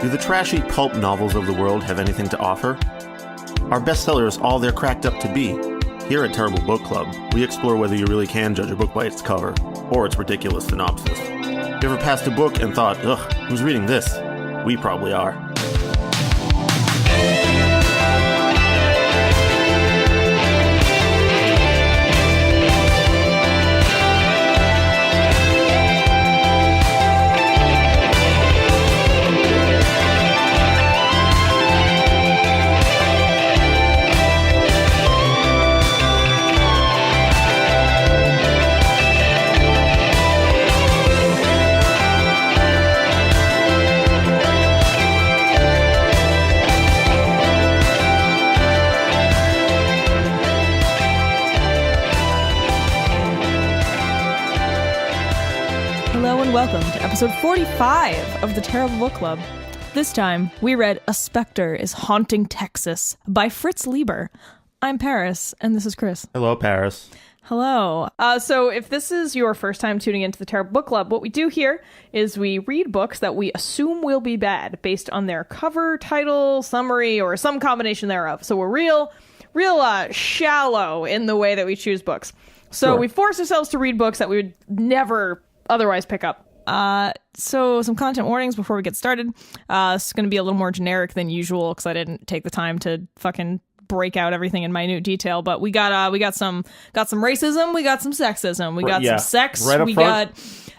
Do the trashy pulp novels of the world have anything to offer? Are bestsellers all they're cracked up to be? Here at Terrible Book Club, we explore whether you really can judge a book by its cover, or its ridiculous synopsis. You ever passed a book and thought, ugh, who's reading this? We probably are. Welcome to episode 45 of the Terrible Book Club. This time, we read A Spectre is Haunting Texas by Fritz Leiber. I'm Paris, and this is Chris. Hello, Paris. Hello. So if this is your first time tuning into the Terrible Book Club, what we do here is we read books that we assume will be bad based on their cover, title, summary, or some combination thereof. So we're real shallow in the way that we choose books. So Sure. We force ourselves to read books that we would never otherwise pick up. So some content warnings before we get started. It's going to be a little more generic than usual because I didn't take the time to fucking break out everything in minute detail. But we got some racism, we got some sexism, we got some sex, right up we front.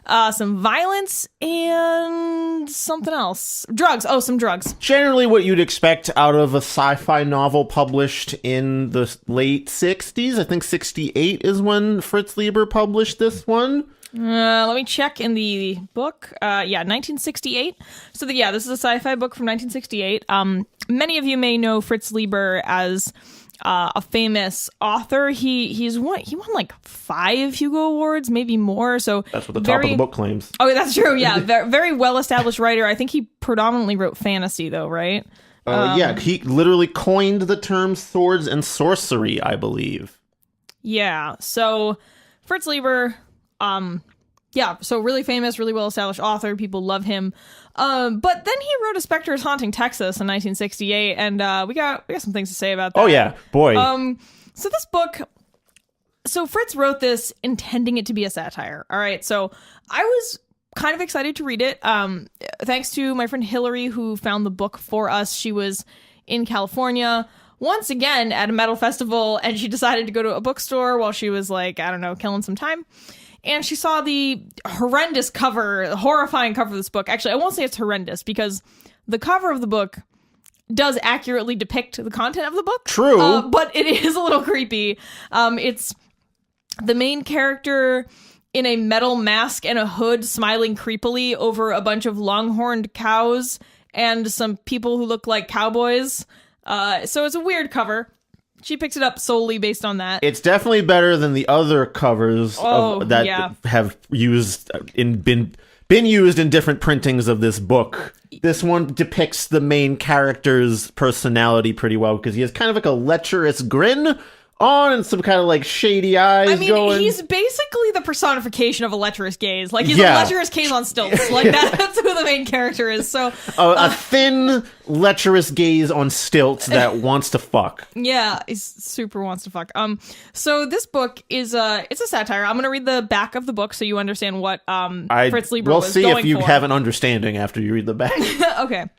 got some violence and something else. Drugs. Oh, some drugs. Generally what you'd expect out of a sci-fi novel published in the late 60s. I think 68 is when Fritz Leiber published this one. Let me check in the book. 1968. So this is a sci-fi book from 1968. Many of you may know Fritz Leiber as a famous author. He won like 5 Hugo Awards, maybe more. So that's what the top of the book claims. Oh, that's true. Yeah, very well-established writer. I think he predominantly wrote fantasy, though, right? He literally coined the term swords and sorcery, I believe. Yeah. So Fritz Leiber. So really famous, really well-established author. People love him. But then he wrote A Spectre is Haunting Texas in 1968, and we got some things to say about that. Oh yeah, boy. So this book, Fritz wrote this intending it to be a satire. All right, so I was kind of excited to read it. Thanks to my friend Hillary who found the book for us. She was in California once again at a metal festival, and she decided to go to a bookstore while she was killing some time. And she saw the horrendous cover, the horrifying cover of this book. Actually, I won't say it's horrendous because the cover of the book does accurately depict the content of the book. True. But it is a little creepy. It's the main character in a metal mask and a hood smiling creepily over a bunch of longhorned cows and some people who look like cowboys. So it's a weird cover. She picks it up solely based on that. It's definitely better than the other covers that have been used in different printings of this book. This one depicts the main character's personality pretty well because he has kind of like a lecherous grin on and some kind of like shady eyes going. He's basically the personification of a lecherous gaze. Like he's a lecherous gaze on stilts. Like that's who the main character is. So a thin, lecherous gaze on stilts that wants to fuck. Yeah, he super wants to fuck. So this book is it's a satire. I'm gonna read the back of the book so you understand what Fritz Leiber was going for. We'll see if you have an understanding after you read the back. Okay.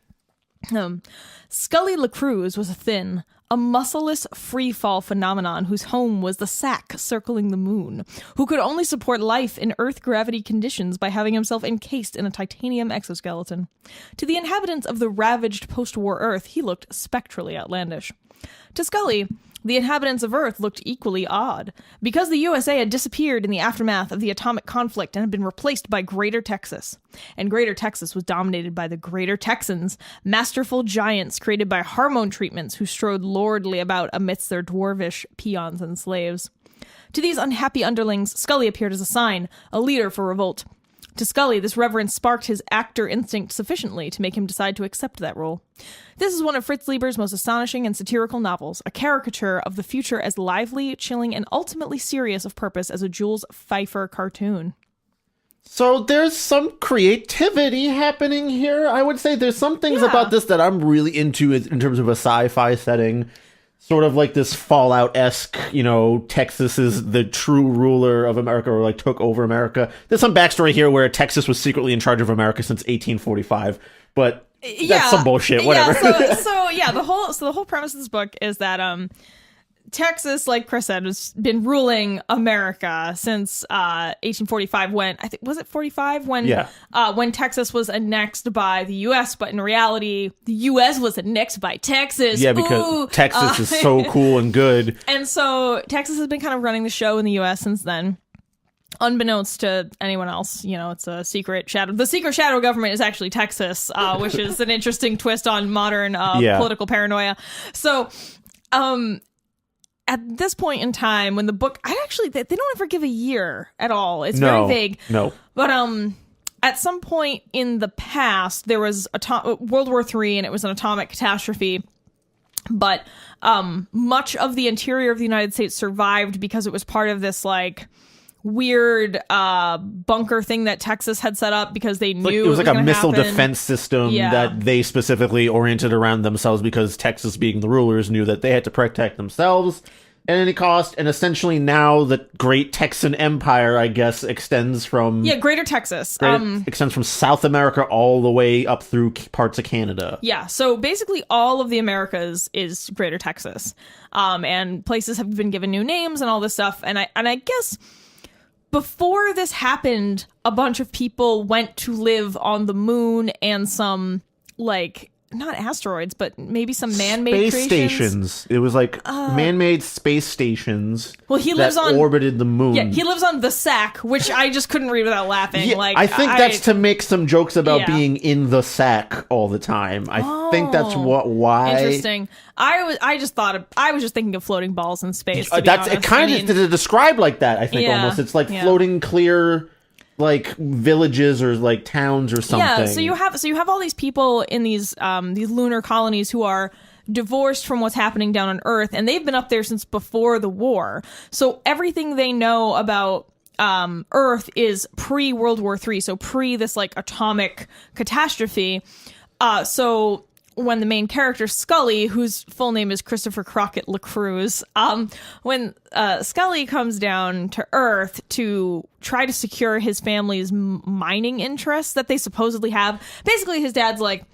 Scully LaCruz was thin, a muscleless free-fall phenomenon whose home was the sack circling the moon, who could only support life in Earth gravity conditions by having himself encased in a titanium exoskeleton. To the inhabitants of the ravaged post-war Earth, he looked spectrally outlandish. To Scully, the inhabitants of Earth looked equally odd, because the USA had disappeared in the aftermath of the atomic conflict and had been replaced by Greater Texas. And Greater Texas was dominated by the Greater Texans, masterful giants created by hormone treatments who strode lordly about amidst their dwarvish peons and slaves. To these unhappy underlings, Scully appeared as a sign, a leader for revolt. To Scully, this reverence sparked his actor instinct sufficiently to make him decide to accept that role. This is one of Fritz Leiber's most astonishing and satirical novels, a caricature of the future as lively, chilling, and ultimately serious of purpose as a Jules Feiffer cartoon. So there's some creativity happening here. I would say there's some things about this that I'm really into in terms of a sci-fi setting. Sort of like this Fallout-esque, Texas is the true ruler of America, or like took over America. There's some backstory here where Texas was secretly in charge of America since 1845, but that's some bullshit. Whatever. Yeah. The whole premise of this book is that Texas, like Chris said, has been ruling America since 1845. Was it 45 when Texas was annexed by the U.S. But in reality, the U.S. was annexed by Texas. Yeah, because Texas is so cool and good. And so Texas has been kind of running the show in the U.S. since then. Unbeknownst to anyone else, it's a secret shadow. The secret shadow government is actually Texas, which is an interesting twist on modern political paranoia. So, at this point in time, when the book, they don't ever give a year at all. It's very vague. No. But at some point in the past, there was World War III, and it was an atomic catastrophe. But much of the interior of the United States survived because it was part of this weird bunker thing that Texas had set up because they knew it was like a missile happen. Defense system that they specifically oriented around themselves because Texas, being the rulers, knew that they had to protect themselves at any cost. And essentially now the great Texan Empire, I guess, extends from... Yeah, Greater Texas. Extends from South America all the way up through parts of Canada. Yeah, so basically all of the Americas is Greater Texas. And places have been given new names and all this stuff. And I guess... before this happened, a bunch of people went to live on the moon and some, not asteroids, but maybe some man-made space stations. It was man-made space stations. Well, he lives on orbited the moon. Yeah, he lives on the sack, which I just couldn't read without laughing. Yeah, I think that's to make some jokes about being in the sack all the time. I think that's why. Interesting. I was just thinking of floating balls in space. It kind of described like that. I think almost it's floating clear. Villages or towns or something. Yeah, so you have all these people in these lunar colonies who are divorced from what's happening down on Earth, and they've been up there since before the war. So everything they know about Earth is pre-World War III, so pre this atomic catastrophe. So when the main character, Scully, whose full name is Christopher Crockett LaCruz, when Scully comes down to Earth to try to secure his family's mining interests that they supposedly have, basically his dad's like,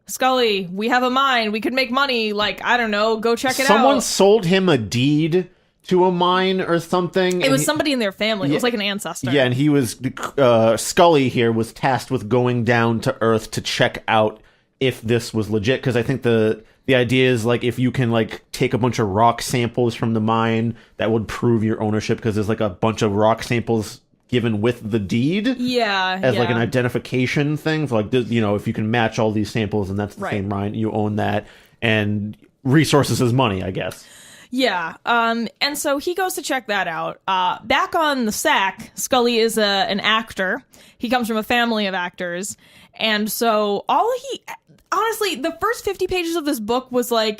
Scully, we have a mine, we could make money, I don't know, go check it out. Someone sold him a deed to a mine or something. It was somebody in their family. It was like an ancestor. Yeah, and he was, Scully here was tasked with going down to Earth to check out if this was legit, because I think the idea is if you can take a bunch of rock samples from the mine, that would prove your ownership, because there's a bunch of rock samples given with the deed. Yeah, as an identification thing for if you can match all these samples and that's the same mine, you own that, and resources is money, I guess. Yeah, and so he goes to check that out. Back on the sack, Scully is an actor. He comes from a family of actors, and so honestly, the first 50 pages of this book was a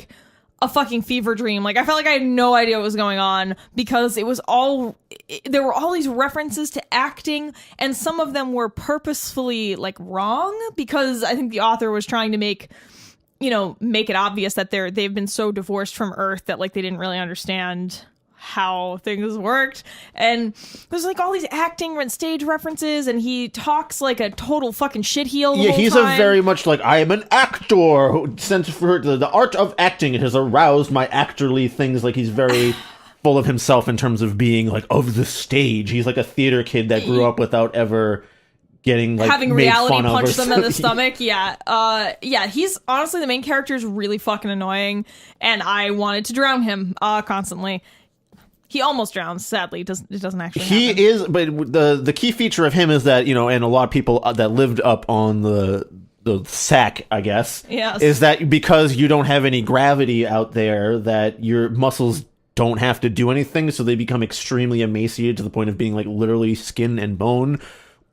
fucking fever dream. I felt like I had no idea what was going on, because there were all these references to acting, and some of them were purposefully wrong, because I think the author was trying to make it obvious that they've been so divorced from Earth that they didn't really understand how things worked. And there's all these acting and stage references, and he talks like a total fucking shitheel the whole he's time. A very much I am an actor who sent for the art of acting. It has aroused my actorly things. He's very full of himself in terms of being of the stage. He's a theater kid that grew up without ever getting having reality punch them in the stomach. He's honestly, the main character is really fucking annoying, and I wanted to drown him constantly. He almost drowns, sadly. It doesn't actually happen. He is, but the key feature of him is that, and a lot of people that lived up on the sack, I guess, is that because you don't have any gravity out there, that your muscles don't have to do anything, so they become extremely emaciated to the point of being literally skin and bone,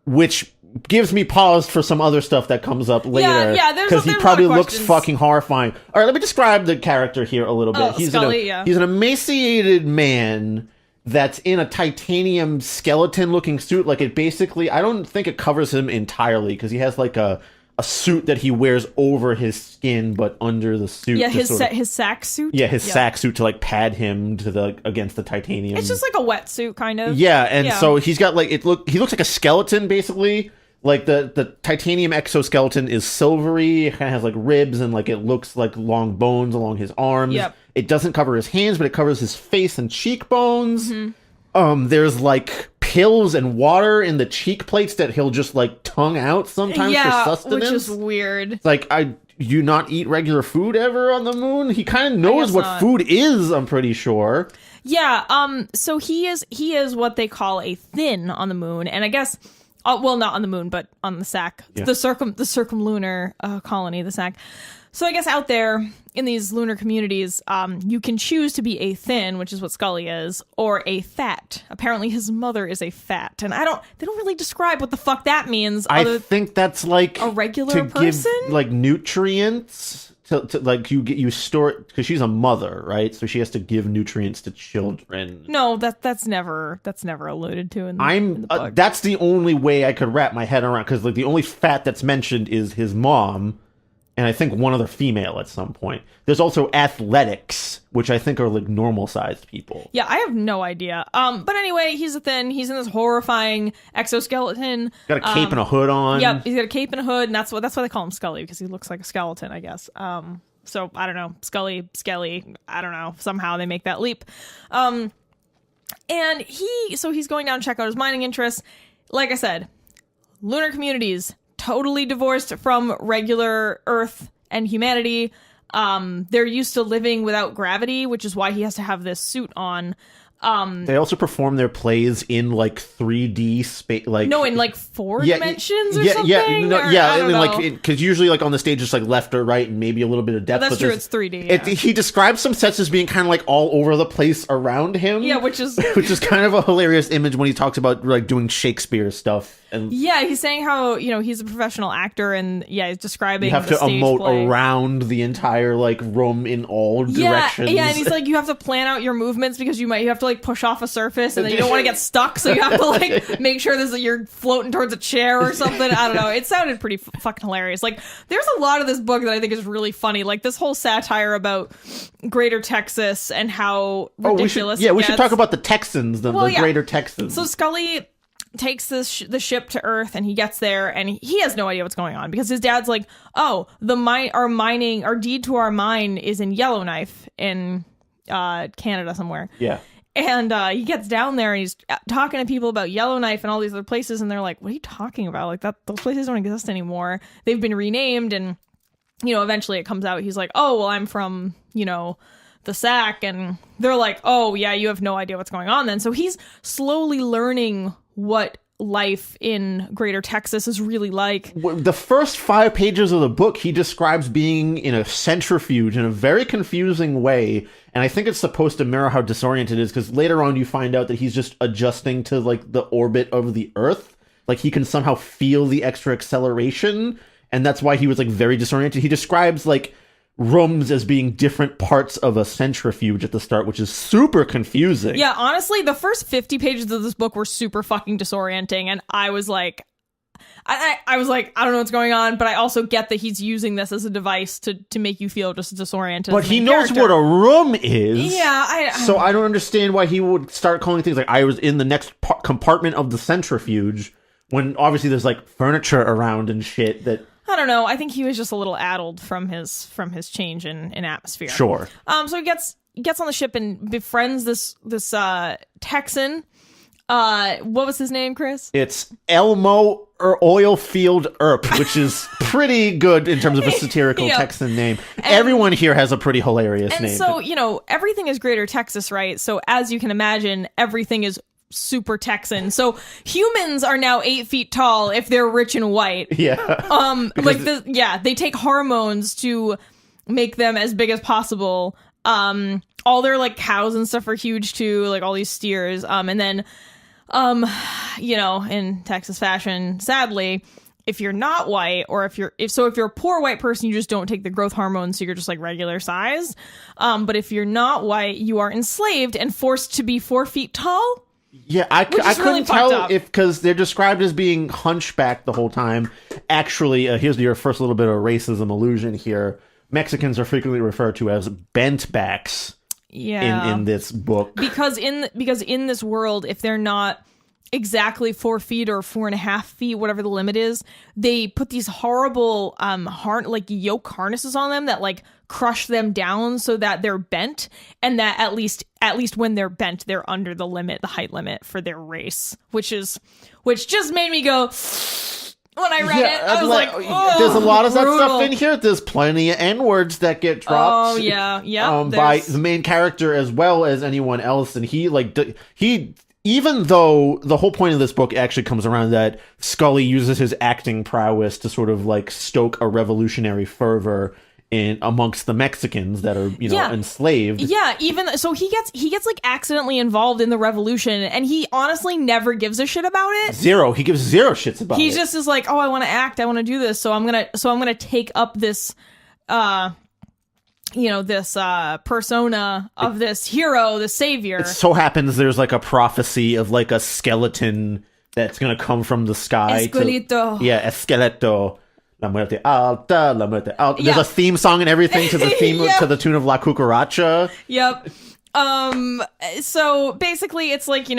which gives me pause for some other stuff that comes up later. Because he probably looks fucking horrifying. All right, let me describe the character here a little bit. He's Scully, he's an emaciated man that's in a titanium skeleton-looking suit. Like, it basically, I don't think it covers him entirely, because he has, like, a suit that he wears over his skin, but under the suit. Yeah, his sack suit? Yeah, his sack suit to, like, pad him against the titanium. It's just like a wetsuit, kind of. Yeah, and so he's got, like, he looks like a skeleton, basically. Like, the titanium exoskeleton is silvery. It kind of has, like, ribs, and, like, it looks like long bones along his arms. Yep. It doesn't cover his hands, but it covers his face and cheekbones. There's, like, pills and water in the cheek plates that he'll just, like, tongue out sometimes for sustenance. Which is weird. Like, you not eat regular food ever on the moon? He kind of knows what food is, I'm pretty sure. Yeah, so he is what they call a thin on the moon, and I guess... well, not on the moon, but on the sack. Yeah. The circumlunar colony, the sack. So I guess out there in these lunar communities, you can choose to be a thin, which is what Scully is, or a fat. Apparently his mother is a fat. And they don't really describe what the fuck that means. I think that's like a regular person? Give, like, nutrients to like you store it, because she's a mother, right? So she has to give nutrients to children. No, that's never alluded to in the book. That's the only way I could wrap my head around, because like the only fat that's mentioned is his mom, and I think one other female at some point. There's also athletics, which I think are like normal-sized people. Yeah, I have no idea. But anyway, he's a thin. He's in this horrifying exoskeleton. Got a cape and a hood on. Yep, he's got a cape and a hood, and that's why they call him Scully, because he looks like a skeleton, I guess. So I don't know, Skelly, I don't know. Somehow they make that leap. And he's going down to check out his mining interests. Like I said, lunar communities, totally divorced from regular Earth and humanity. They're used to living without gravity, which is why he has to have this suit on. They also perform their plays in like 3D space, like in like four dimensions or something. And then like because usually like on the stage it's like left or right and maybe a little bit of depth. That's true. It's 3D. He describes some sets as being kind of like all over the place around him. Yeah, which is kind of a hilarious image when he talks about like doing Shakespeare stuff. And he's saying how he's a professional actor, and he's describing you have to emote around the entire like room in all directions. Yeah, and he's like, you have to plan out your movements because you have to like push off a surface, and then you don't want to get stuck, so you have to like make sure that you're floating towards a chair or something. I don't know. It sounded pretty fucking hilarious. Like, there's a lot of this book that I think is really funny. Like this whole satire about Greater Texas and how ridiculous. We should talk about the Texans, the Greater Texans. So Scully takes the ship to Earth, and he gets there, and he has no idea what's going on because his dad's like, "Oh, our deed to our mine is in Yellowknife in Canada somewhere." Yeah. And he gets down there, and he's talking to people about Yellowknife and all these other places, and they're like, "What are you talking about? Like those places don't exist anymore. They've been renamed." And eventually it comes out. He's like, "Oh, well, I'm from the sack," and they're like, "Oh, yeah, you have no idea what's going on." Then so he's slowly learning what life in Greater Texas is really like. The first 5 pages of the book, he describes being in a centrifuge in a very confusing way, and I think it's supposed to mirror how disoriented it is, because later on you find out that he's just adjusting to like the orbit of the Earth. Like he can somehow feel the extra acceleration, and that's why he was like very disoriented. He describes like rooms as being different parts of a centrifuge at the start, which is super confusing. Yeah, honestly, the first 50 pages of this book were super fucking disorienting, and I was like, I don't know what's going on, but I also get that he's using this as a device to make you feel just disoriented. But he knows what a room is. Yeah, so I don't understand why he would start calling things like, I was in the next compartment of the centrifuge, when obviously there's like furniture around and shit that... I don't know. I think he was just a little addled from his change in atmosphere. Sure. So he gets on the ship and befriends this Texan. What was his name, Chris? It's Elmo Oilfield Earp, which is pretty good in terms of a satirical Texan name. Everyone here has a pretty hilarious name. And so, everything is Greater Texas, right? So as you can imagine, everything is super Texan. So humans are now 8 feet tall if they're rich and white. Yeah. They take hormones to make them as big as possible. All their like cows and stuff are huge too, like all these steers. And then in Texas fashion, sadly, if you're not white, or if you're a poor white person, you just don't take the growth hormone, so you're just like regular size. But if you're not white, you are enslaved and forced to be 4 feet tall. Yeah, I couldn't tell if, because they're described as being hunchbacked the whole time. Actually, here's your first little bit of racism allusion here. Mexicans are frequently referred to as bentbacks. Yeah. In this book, because in this world, if they're not exactly 4 feet or 4.5 feet, whatever the limit is, they put these horrible like yoke harnesses on them that like crush them down so that they're bent, and that at least when they're bent, they're under the height limit for their race, which just made me go when I read it. I was like, oh, there's a lot of brutal. that stuff in here. There's plenty of N-words that get dropped. Oh yeah. By the main character as well as anyone else, and he even though the whole point of this book actually comes around that Scully uses his acting prowess to sort of like stoke a revolutionary fervor amongst the Mexicans that are enslaved. Yeah, even so he gets like accidentally involved in the revolution, and he honestly never gives a shit about it. Zero. He gives zero shits about it. He just is like, oh, I want to act, I want to do this, so I'm gonna take up this this persona of this hero, the savior. It so happens there's like a prophecy of like a skeleton that's gonna come from the sky. Esqueleto. La muerte alta, la muerte alta. There's a theme song and everything to the theme to the tune of La Cucaracha. Yep. So basically it's like, fucking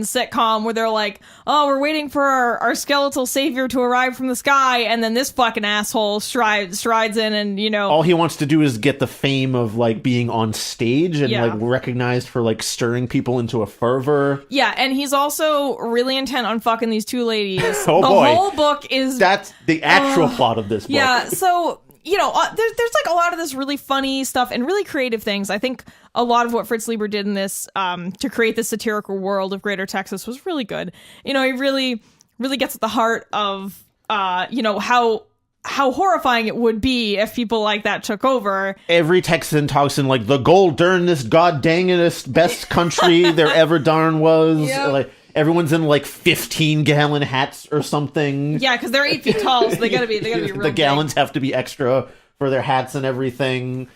sitcom where they're like, oh, we're waiting for our skeletal savior to arrive from the sky, and then this fucking asshole strides in and, all he wants to do is get the fame of like being on stage and like recognized for like stirring people into a fervor. Yeah, and he's also really intent on fucking these two ladies. Oh the boy. whole book is... That's the actual plot of this book. Yeah, so... there's like a lot of this really funny stuff and really creative things. I think a lot of what Fritz Leiber did in this to create this satirical world of Greater Texas was really good. He really, really gets at the heart of, how horrifying it would be if people like that took over. Every Texan talks in like the gold darnest, god dangest, best country there ever darn was. Yep. Like everyone's in like 15-gallon hats or something. Yeah, because they're 8 feet tall, so they gotta be real the gallons big. have to be extra for their hats and everything.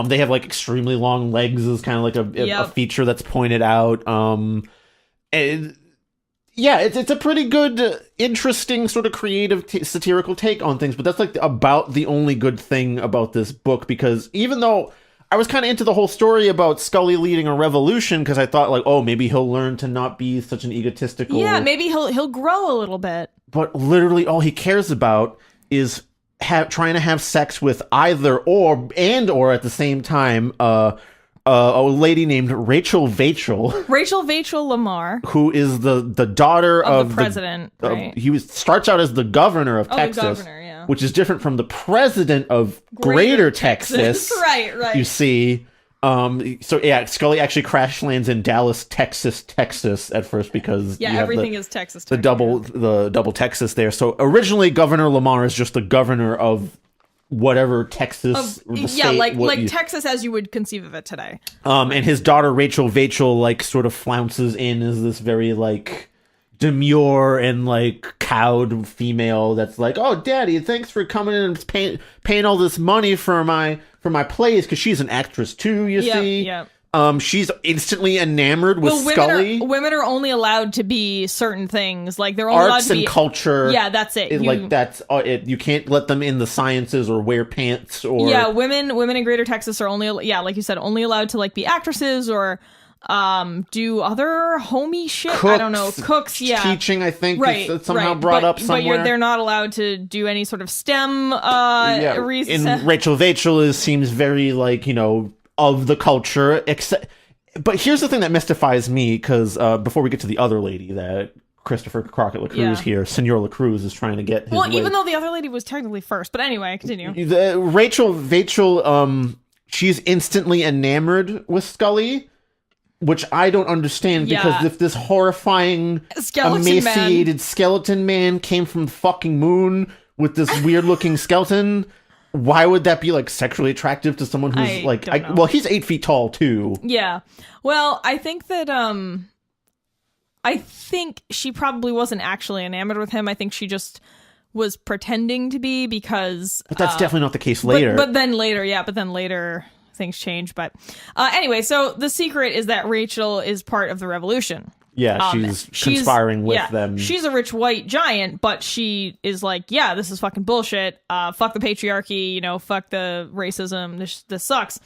They have like extremely long legs is kind of like a feature that's pointed out. It's a pretty good, interesting sort of creative satirical take on things, but that's like about the only good thing about this book, because even though I was kind of into the whole story about Scully leading a revolution, because I thought like, oh, maybe he'll learn to not be such an egotistical... Yeah, maybe he'll grow a little bit. But literally all he cares about is trying to have sex with either or at the same time a lady named Rachel Vachel Lamar, who is the daughter of the president. Right? He starts out as the governor of Texas, the governor, yeah. Which is different from the president of Greater Texas. Right. You see. Scully actually crash lands in Dallas, Texas at first, because everything is Texas. The double Texas there. So originally Governor Lamar is just the governor of whatever Texas state, Texas as you would conceive of it today. And his daughter Rachel Vachel like sort of flounces in as this very like demure and like cowed female that's like, oh, daddy, thanks for coming in and paying all this money for my plays, because she's an actress too, you see. Yeah. She's instantly enamored with Scully. Women are only allowed to be certain things, like they're only allowed to be arts and culture. Yeah, that's it. That's it. You can't let them in the sciences or wear pants or. Yeah, women in Greater Texas are only like you said, only allowed to like be actresses or do other homey shit. Cooks, I don't know, cooks. Yeah, teaching. I think is somehow brought up somewhere. But they're not allowed to do any sort of STEM. And Rachel Vachel seems very like of the culture, but here's the thing that mystifies me, because before we get to the other lady that Christopher Crockett LaCruz here, Senor LaCruz is trying to get his even though the other lady was technically first, but anyway, continue. Rachel Vachel, she's instantly enamored with Scully, which I don't understand, because if this horrifying emaciated skeleton man came from the fucking moon with this weird looking skeleton, why would that be like sexually attractive to someone who's well, he's 8 feet tall too. Yeah. Well, I think that I think she probably wasn't actually enamored with him. I think she just was pretending to be because... But that's definitely not the case later. But then later things change. But anyway, so the secret is that Rachel is part of the revolution. Yeah, she's conspiring with them. She's a rich white giant, but she is like, yeah, this is fucking bullshit. Fuck the patriarchy, fuck the racism. This sucks.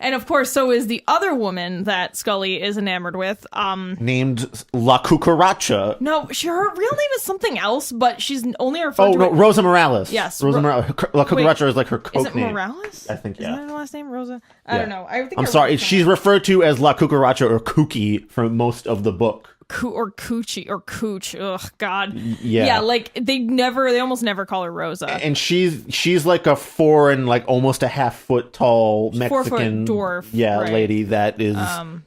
And of course, so is the other woman that Scully is enamored with. Named La Cucaracha. No, her real name is something else, but she's only referred to... Rosa Morales. Yes. Rosa Morales. La Cucaracha is like her coke name. Is it Morales? I think, yeah. Isn't that her last name, Rosa? I don't know. I'm sorry. She's referred to as La Cucaracha or Cookie for most of the book. Or Coochie or Cooch. Ugh, God. Yeah, like they almost never call her Rosa. And she's like a 4 and like almost a half foot tall Mexican 4-foot dwarf. Right. Lady that is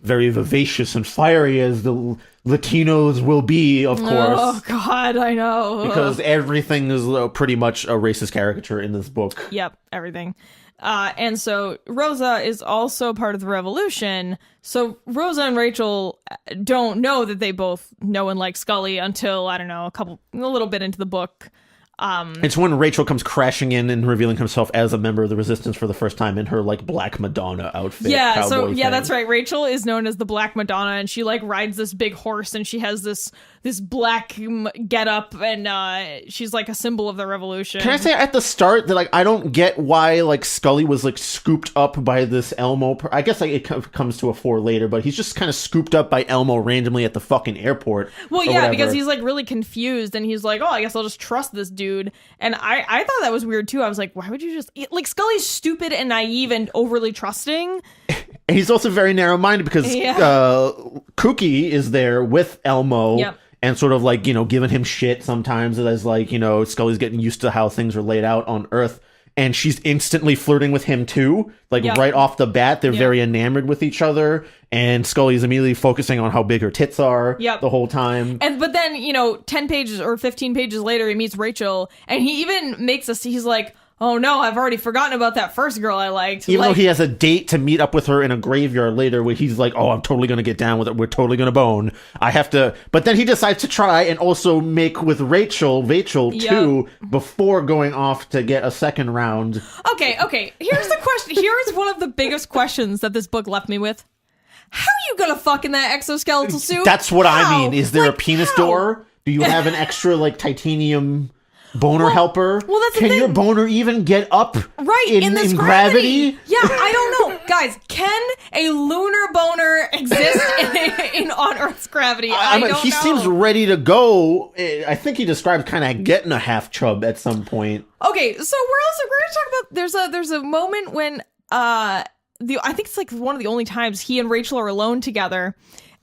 very vivacious and fiery as the Latinos will be, of course. Oh God, I know. Because everything is pretty much a racist caricature in this book. Yep, everything. And so Rosa is also part of the revolution. So Rosa and Rachel don't know that they both know and like Scully until, I don't know, a little bit into the book. It's when Rachel comes crashing in and revealing herself as a member of the Resistance for the first time in her like Black Madonna outfit. Yeah, that's right. Rachel is known as the Black Madonna, and she like rides this big horse, and she has this black getup, and she's like a symbol of the revolution. Can I say at the start that like I don't get why like Scully was like scooped up by this Elmo? I guess like it comes to a 4 later, but he's just kind of scooped up by Elmo randomly at the fucking airport. Well, yeah, because he's like really confused, and he's like, oh, I guess I'll just trust this dude. And I thought that was weird too. I was like, why would you just like Scully's stupid and naive and overly trusting. And he's also very narrow-minded because Kooky is there with Elmo. Yep. And sort of like, giving him shit sometimes as like, Scully's getting used to how things are laid out on Earth. And she's instantly flirting with him too. Like right off the bat, they're very enamored with each other. And Scully's immediately focusing on how big her tits are the whole time. But then, 10 pages or 15 pages later, he meets Rachel. And he even he's like, oh no, I've already forgotten about that first girl I liked. Even though he has a date to meet up with her in a graveyard later where he's like, oh, I'm totally going to get down with it. We're totally going to bone. I have to. But then he decides to try and also make with Rachel too before going off to get a second round. Okay. Here's the question. Here's one of the biggest questions that this book left me with. How are you going to fuck in that exoskeletal suit? That's what I mean. Is there a penis door? Do you have an extra like titanium boner helper? Well, that's the thing. Can your boner even get up in this gravity? Yeah, I don't know. Guys, can a lunar boner exist on Earth's gravity? I don't know. He seems ready to go. I think he described kind of getting a half chub at some point. Okay, so we're going to talk about there's a moment when I think it's like one of the only times he and Rachel are alone together,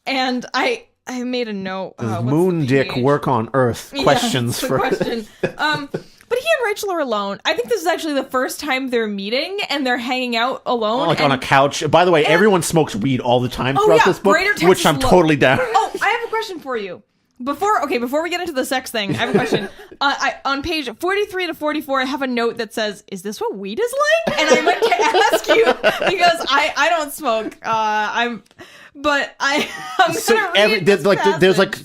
and I made a note. Does moon dick work on Earth? Questions for question. But he and Rachel are alone. I think this is actually the first time they're meeting and they're hanging out alone. On a couch. By the way, everyone smokes weed all the time throughout this book, which I'm totally down. Oh, I have a question for you. Before we get into the sex thing, I have a question. On page 43 to 44, I have a note that says, "Is this what weed is like?" And I meant to ask you because I don't smoke. I'm gonna read this passage. There's like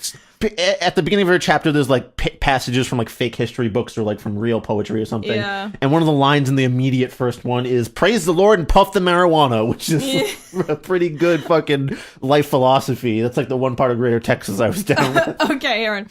at the beginning of every chapter, there's like passages from like fake history books or like from real poetry or something. Yeah. And one of the lines in the immediate first one is "Praise the Lord and puff the marijuana," which is a pretty good fucking life philosophy. That's like the one part of Greater Texas I was down with. Okay, Aaron.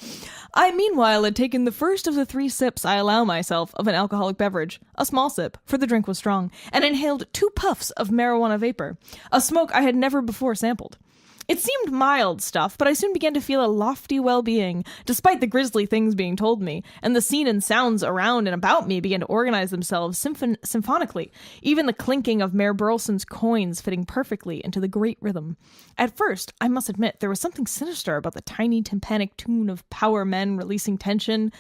I, meanwhile, had taken the first of the 3 sips I allow myself of an alcoholic beverage, a small sip, for the drink was strong, and inhaled 2 puffs of marijuana vapor, a smoke I had never before sampled. It seemed mild stuff, but I soon began to feel a lofty well-being, despite the grisly things being told me, and the scene and sounds around and about me began to organize themselves symphonically, even the clinking of Mayor Burleson's coins fitting perfectly into the great rhythm. At first, I must admit, there was something sinister about the tiny tympanic tune of power men releasing tension.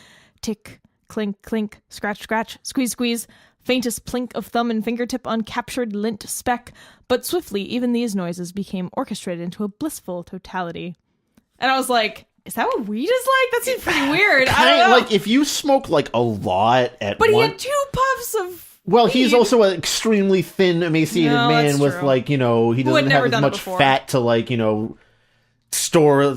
Tick, clink, clink, scratch, scratch, squeeze, squeeze, faintest plink of thumb and fingertip on captured lint speck, but swiftly even these noises became orchestrated into a blissful totality. And I was like, is that what weed is like? That seems pretty weird. I don't know. Like, if you smoke like a lot at But he had 2 puffs of Well, weed. He's also an extremely thin, emaciated man with true. like, he doesn't have as much fat to like, store,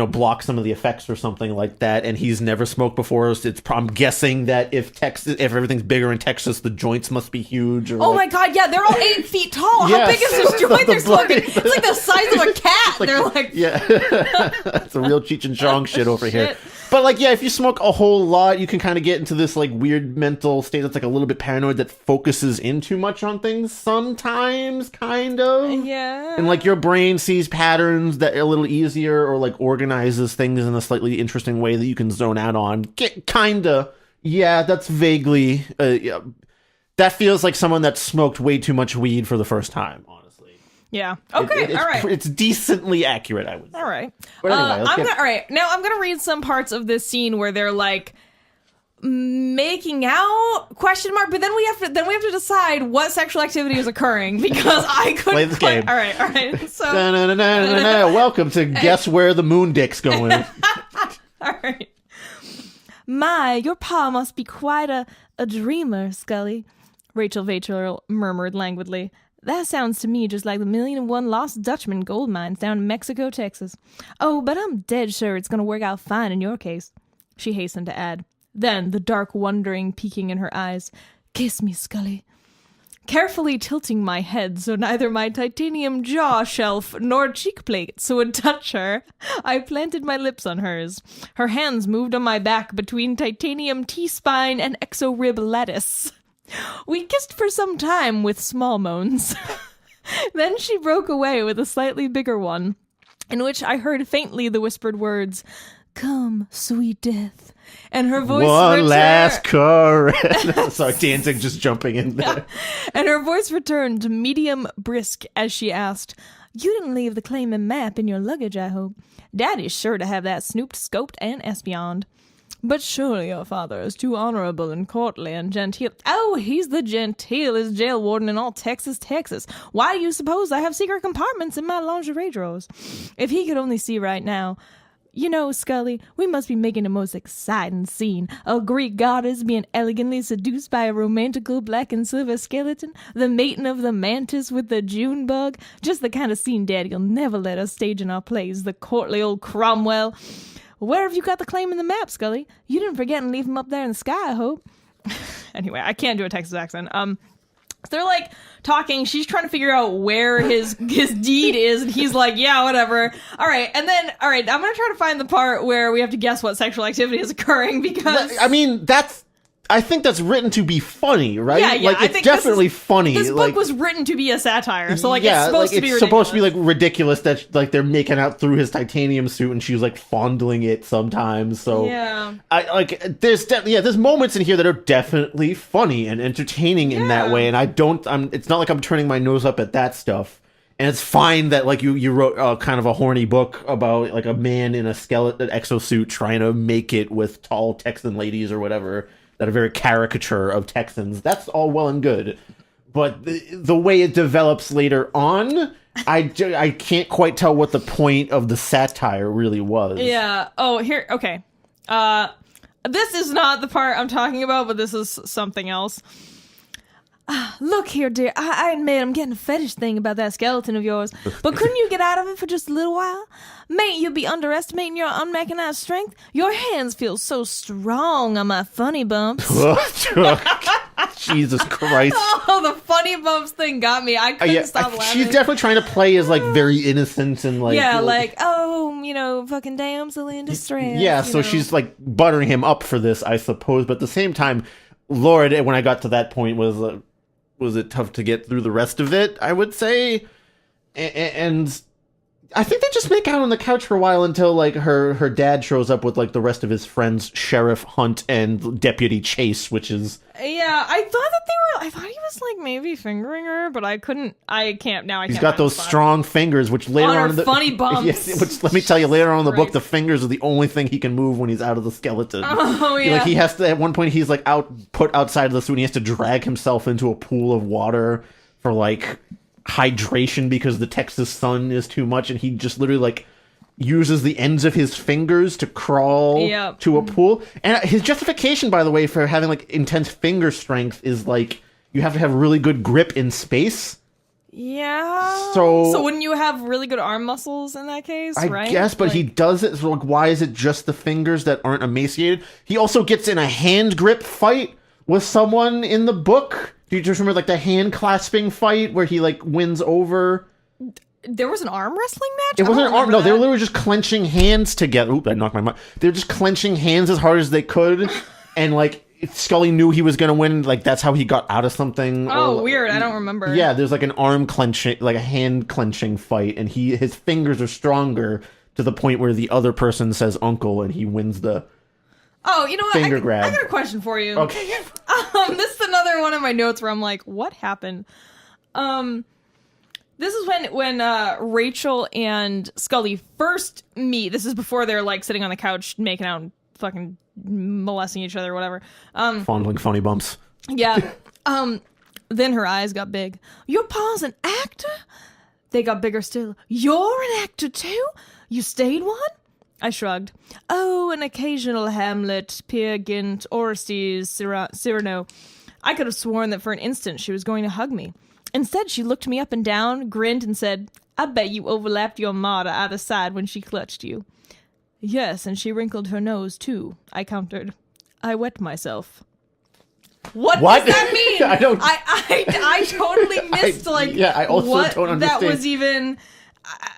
block some of the effects or something like that, and he's never smoked before. So I'm guessing that if everything's bigger in Texas, the joints must be huge. Or my god, yeah, they're all 8 feet tall. How big is this joint they're smoking? It's like the size of a cat. They're like, it's a real Cheech and Chong shit over here. But if you smoke a whole lot, you can kind of get into this weird mental state that's a little bit paranoid that focuses in too much on things sometimes, kind of. Yeah. And your brain sees patterns that are a little easier, or organizes things in a slightly interesting way that you can zone out on. Kinda. Yeah, that's vaguely. That feels like someone that smoked way too much weed for the first time, honestly. Yeah. Okay. All right. It's decently accurate, I would say. All right. But anyway, all right. Now I'm gonna read some parts of this scene where they're making out ? But then we have to decide what sexual activity is occurring because I couldn't play this game. All right. So welcome to guess where the moon dick's going. All right. My, your pa must be quite a dreamer, Scully. Rachel murmured languidly. That sounds to me just like the 1,000,001 Lost Dutchman gold mines down in Mexico, Texas. Oh, but I'm dead sure it's going to work out fine in your case, she hastened to add. Then, the dark wondering peeking in her eyes. Kiss me, Scully. Carefully tilting my head so neither my titanium jaw shelf nor cheek plates would touch her, I planted my lips on hers. Her hands moved on my back between titanium T-spine and exo-rib lattice. We kissed for some time with small moans. Then she broke away with a slightly bigger one, in which I heard faintly the whispered words, "Come, sweet death." And her voice One last caress. Sorry, Danzig just jumping in there. And her voice returned to medium brisk as she asked, "You didn't leave the claim and map in your luggage, I hope. Daddy's sure to have that snooped, scoped, and espioned. But surely your father is too honorable and courtly and genteel." Oh, he's the genteelest jail warden in all Texas. Why do you suppose I have secret compartments in my lingerie drawers? If he could only see right now. You know, Scully, we must be making a most exciting scene. A Greek goddess being elegantly seduced by a romantical black and silver skeleton. The mating of the mantis with the June bug. Just the kind of scene Daddy'll never let us stage in our plays. The courtly old Cromwell. Where have you got the claim in the map, Scully? You didn't forget and leave him up there in the sky, I hope. Anyway, I can't do a Texas accent. They're talking. She's trying to figure out where his deed is, and he's like, "Yeah, whatever." All right, I'm gonna try to find the part where we have to guess what sexual activity is occurring because I think that's written to be funny, right? Yeah. It's definitely funny. This book was written to be a satire, so it's supposed to be ridiculous. It's supposed to be ridiculous that they're making out through his titanium suit and she's fondling it sometimes. So yeah, there's moments in here that are definitely funny and entertaining in that way, and it's not like I'm turning my nose up at that stuff. And it's fine that you wrote kind of a horny book about a man in a skeleton exosuit trying to make it with tall Texan ladies or whatever. That are very caricature of Texans. That's all well and good. But the way it develops later on, I can't quite tell what the point of the satire really was. Yeah. Oh, here. Okay. This is not the part I'm talking about, but this is something else. Look here, dear. I admit I'm getting a fetish thing about that skeleton of yours, but couldn't you get out of it for just a little while? Mayn't you be underestimating your unmechanized strength? Your hands feel so strong on my funny bumps. Jesus Christ. Oh, the funny bumps thing got me. I couldn't stop laughing. She's definitely trying to play as very innocent and fucking damsel in distress. Yeah, so she's buttering him up for this, I suppose, but at the same time, Lord, when I got to that point was it tough to get through the rest of it, I would say. And I think they just make out on the couch for a while until her dad shows up with the rest of his friends, Sheriff Hunt and Deputy Chase, which is... Yeah, I thought he was maybe fingering her, but I can't. He's got those strong fingers, which later on in the... funny bumps. Yes, which, let me tell you, later on in the book, the fingers are the only thing he can move when he's out of the skeleton. Oh, yeah. He has to, at one point, he's put outside of the suit, and he has to drag himself into a pool of water for hydration because the Texas sun is too much, and he just literally uses the ends of his fingers to crawl to a pool. And his justification, by the way, for having intense finger strength is you have to have really good grip in space. Yeah. So wouldn't you have really good arm muscles in that case, right? I guess, but he does it, so like, why is it just the fingers that aren't emaciated? He also gets in a hand grip fight with someone in the book. Do you just remember like the hand clasping fight where he like wins over? There was an arm wrestling match? It wasn't an arm. No, they were literally just clenching hands together. Oop, I knocked my mic. They were just clenching hands as hard as they could. And like, Scully knew he was going to win. Like, that's how he got out of something. Oh, weird. I don't remember. Yeah, there's like an arm clenching, like a hand clenching fight. And his fingers are stronger to the point where the other person says uncle and he wins the finger grab. I got a question for you. Okay. This is another one of my notes where I'm like, what happened? This is when Rachel and Scully first meet. This is before they're like sitting on the couch making out and fucking molesting each other or whatever. Fondling funny bumps. Yeah. Then her eyes got big. Your pa's an actor? They got bigger still. You're an actor too? You stayed one? I shrugged. Oh, an occasional Hamlet, Peer Gynt, Orestes, Cyrano. I could have sworn that for an instant she was going to hug me. Instead, she looked me up and down, grinned, and said, I bet you overlapped your ma to either side when she clutched you. Yes, and she wrinkled her nose, too, I countered. I wet myself. What does that mean? I totally missed, I also what don't understand. That was even...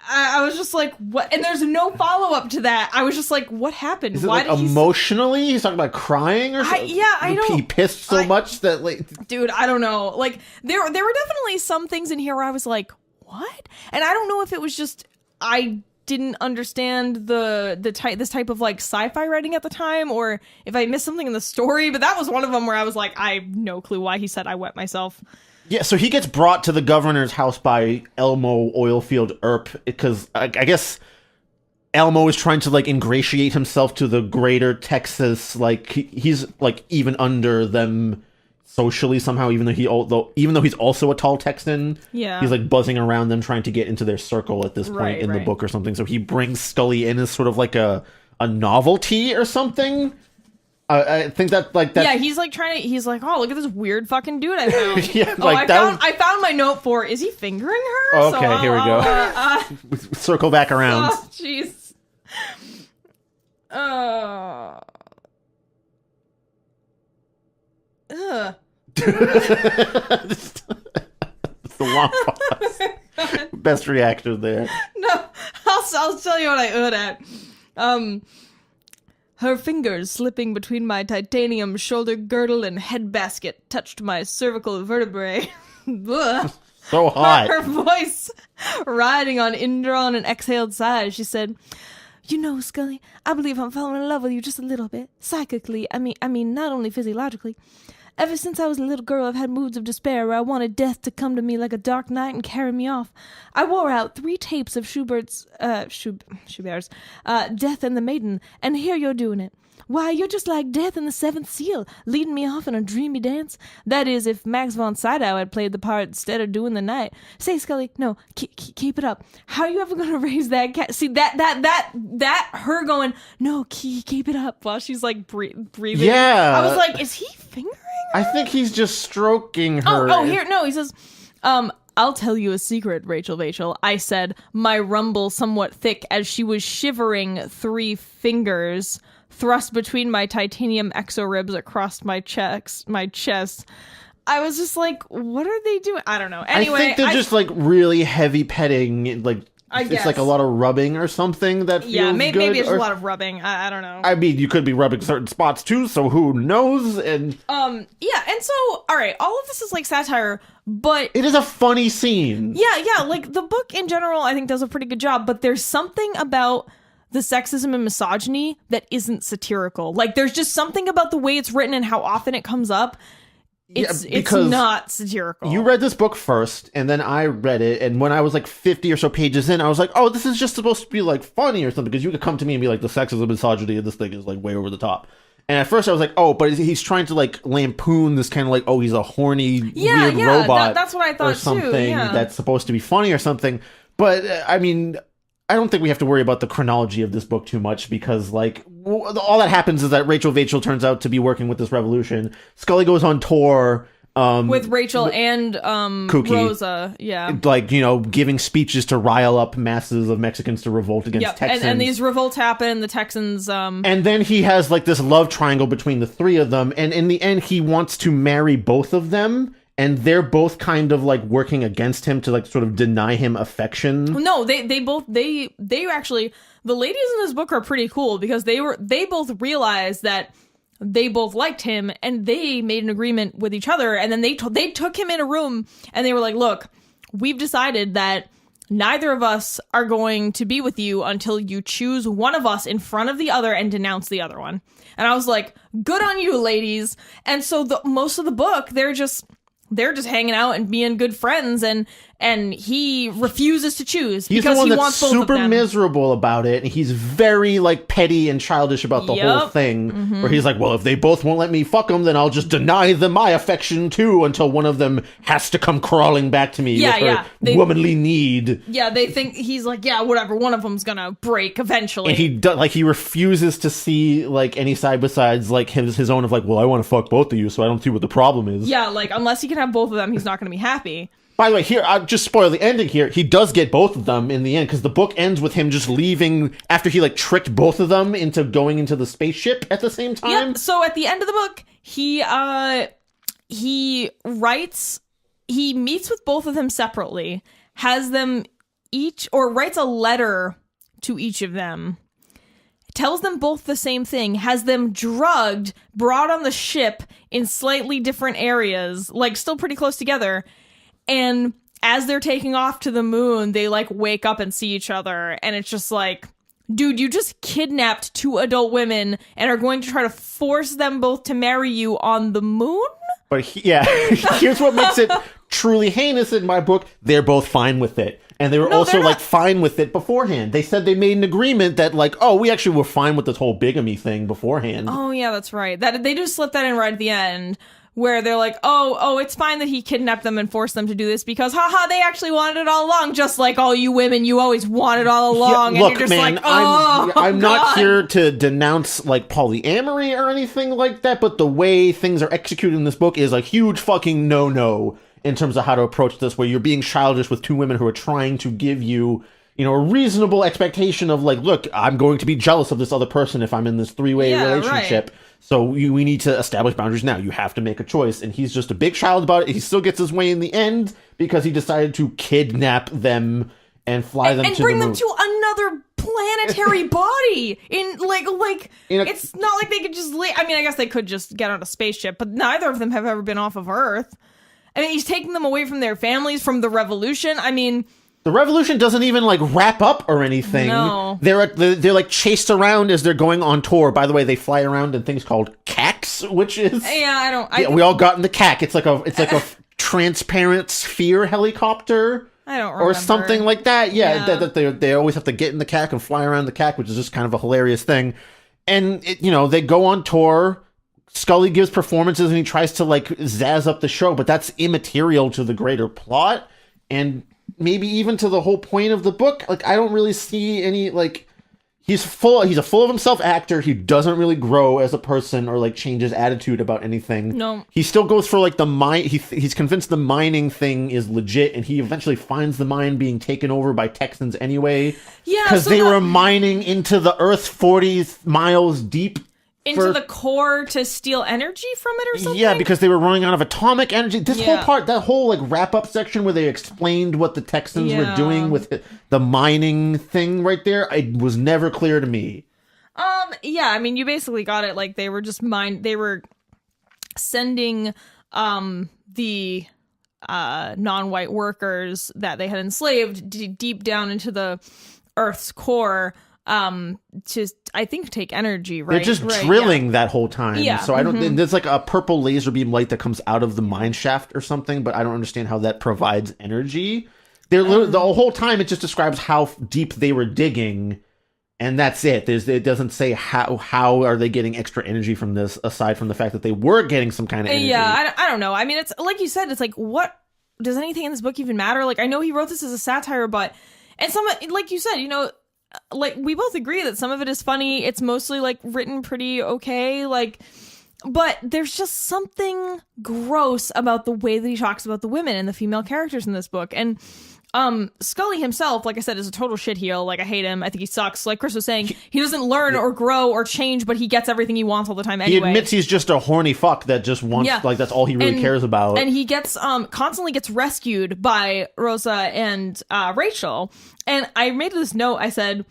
I was just like, what? And there's no follow-up to that. I was just like, what happened? Is it Why like emotionally? He's talking about crying or something? I don't... He pissed so much that, like... Dude, I don't know. Like, there were definitely some things in here where I was like, what? And I don't know if it was just... I didn't understand this type of, like, sci-fi writing at the time, or if I missed something in the story, but that was one of them where I was like, I have no clue why he said I wet myself. Yeah, so he gets brought to the governor's house by Elmo Oilfield Earp because I guess Elmo is trying to like ingratiate himself to the greater Texas. Like he's like even under them socially somehow, even though he's also a tall Texan. Yeah, he's like buzzing around them trying to get into their circle at this point in the book or something. So he brings Scully in as sort of like a novelty or something. I think that like that. Yeah, he's like he's like, oh, look at this weird fucking dude I found. Yeah, I found my note for, is he fingering her? Okay, so here we go. Circle back around. Oh, jeez. It's the long pause. Best reaction there. No, I'll tell you what I at. Her fingers slipping between my titanium shoulder girdle and head basket touched my cervical vertebrae. So hot. Her voice riding on indrawn and exhaled sighs, she said, you know, Scully, I believe I'm falling in love with you just a little bit. Psychically, I mean, not only physiologically. Ever since I was a little girl, I've had moods of despair where I wanted death to come to me like a dark night and carry me off. I wore out 3 tapes of Schubert's, Schubert's, Death and the Maiden, and here you're doing it. Why, you're just like Death in the Seventh Seal, leading me off in a dreamy dance. That is, if Max von Sydow had played the part instead of doing the night. Say, Scully, no, keep it up. How are you ever going to raise that cat? See, that, her going, no, keep it up, while she's like breathing. Yeah. I was like, is he fingering her? I think he's just stroking her. Oh, here, no, he says, I'll tell you a secret, Rachel, I said, my rumble somewhat thick as she was shivering 3 fingers thrust between my titanium exoribs across my chest. I was just like, what are they doing? I don't know. Anyway, I think they're just like really heavy petting, like it's like a lot of rubbing or something that feels good. Maybe it's a lot of rubbing. I don't know. I mean, you could be rubbing certain spots too, so who knows? And yeah, and so all right, all of this is like satire, but it is a funny scene. Yeah, like the book in general, I think does a pretty good job. But there's something about the sexism and misogyny that isn't satirical. Like there's just something about the way it's written and how often it comes up. It's not satirical. You read this book first, and then I read it, and when I was like 50 or so pages in, I was like, oh, this is just supposed to be like funny or something, because you could come to me and be like, the sexism and misogyny of this thing is like way over the top. And at first I was like, oh, but he's trying to like lampoon this kind of like, oh, he's a horny, weird robot. That's what I thought or something too. Yeah. That's supposed to be funny or something. But I mean, I don't think we have to worry about the chronology of this book too much, because like all that happens is that Rachel turns out to be working with this revolution. Scully goes on tour with Rachel and Cookie. Rosa, yeah. Like, giving speeches to rile up masses of Mexicans to revolt against Texans. And these revolts happen, the Texans... And then he has, like, this love triangle between the three of them, and in the end, he wants to marry both of them, and they're both kind of, like, working against him to, like, sort of deny him affection. No, they actually... The ladies in this book are pretty cool, because they both realized that they both liked him, and they made an agreement with each other, and then they took him in a room, and they were like, look, we've decided that neither of us are going to be with you until you choose one of us in front of the other and denounce the other one. And I was like, good on you, ladies. And so most of the book, they're just hanging out and being good friends, and he refuses to choose because he wants both of them. He's the one that's super miserable about it, and he's very, like, petty and childish about the whole thing, where he's like, well, if they both won't let me fuck them, then I'll just deny them my affection, too, until one of them has to come crawling back to me with her womanly need. Yeah, they think, he's like, yeah, whatever, one of them's gonna break eventually. And he refuses to see, like, any side besides, like, his own of, like, well, I want to fuck both of you, so I don't see what the problem is. Yeah, like, unless he can have both of them, he's not gonna be happy. By the way, here, I'll just spoil the ending here. He does get both of them in the end, because the book ends with him just leaving after he, like, tricked both of them into going into the spaceship at the same time. Yep. So at the end of the book, he meets with both of them separately, has them each, or writes a letter to each of them, tells them both the same thing, has them drugged, brought on the ship in slightly different areas, like, still pretty close together. And as they're taking off to the moon, they, like, wake up and see each other. And it's just like, dude, you just kidnapped 2 adult women and are going to try to force them both to marry you on the moon? But here's what makes it truly heinous in my book. They're both fine with it. And they were also, like, fine with it beforehand. They said they made an agreement that, like, oh, we actually were fine with this whole bigamy thing beforehand. Oh, yeah, that's right. That they just slipped that in right at the end, where they're like, oh, it's fine that he kidnapped them and forced them to do this because, haha, they actually wanted it all along, just like all you women, you always wanted all along. Yeah, look, and you're just man, like, oh, I'm not here to denounce, like, polyamory or anything like that, but the way things are executed in this book is a huge fucking no-no in terms of how to approach this, where you're being childish with 2 women who are trying to give you, a reasonable expectation of, like, look, I'm going to be jealous of this other person if I'm in this 3-way relationship. Right. So we need to establish boundaries now. You have to make a choice. And he's just a big child about it. He still gets his way in the end because he decided to kidnap them and fly them to the moon. And bring them to another planetary body. It's not like they could just leave. I mean, I guess they could just get on a spaceship, but neither of them have ever been off of Earth. I mean, he's taking them away from their families, from the revolution. I mean... The revolution doesn't even, like, wrap up or anything. No. They're like, chased around as they're going on tour. By the way, they fly around in things called CACs, which is... Yeah, we all got in the CAC. It's like a transparent sphere helicopter. I don't remember. Or something like that. Yeah. That they always have to get in the CAC and fly around the CAC, which is just kind of a hilarious thing. And, they go on tour. Scully gives performances and he tries to, like, zazz up the show, but that's immaterial to the greater plot. And... maybe even to the whole point of the book. Like, I don't really see any, like, he's a full of himself actor. He doesn't really grow as a person or, like, change his attitude about anything. No. He still goes for, like, the mine. He's convinced the mining thing is legit, and he eventually finds the mine being taken over by Texans anyway. Yeah, because they were mining into the earth 40 miles deep. Into the core to steal energy from it or something? Yeah, because they were running out of atomic energy. This whole part, that whole, like, wrap-up section where they explained what the Texans were doing with the mining thing right there, it was never clear to me. Yeah, I mean, you basically got it. Like, they were just they were sending, the, non-white workers that they had enslaved deep down into the Earth's core, to, I think, take energy, right? They're just drilling that whole time. Yeah. So I don't, there's like a purple laser beam light that comes out of the mine shaft or something, but I don't understand how that provides energy. The whole time it just describes how deep they were digging, and that's it. It doesn't say how are they getting extra energy from this, aside from the fact that they were getting some kind of energy. Yeah, I don't know. I mean, it's like you said, it's like, what, does anything in this book even matter? Like, I know he wrote this as a satire, but, and some, like you said, like, we both agree that some of it is funny. It's mostly, like, written pretty okay. Like, But there's just something gross about the way that he talks about the women and the female characters in this book. And Scully himself, like I said, is a total shitheel. Like, I hate him. I think he sucks. Like Chris was saying, he doesn't learn or grow or change, but he gets everything he wants all the time anyway. He admits he's just a horny fuck that just wants, like, that's all he really cares about. And he gets, constantly gets rescued by Rosa and Rachel. And I made this note. I said,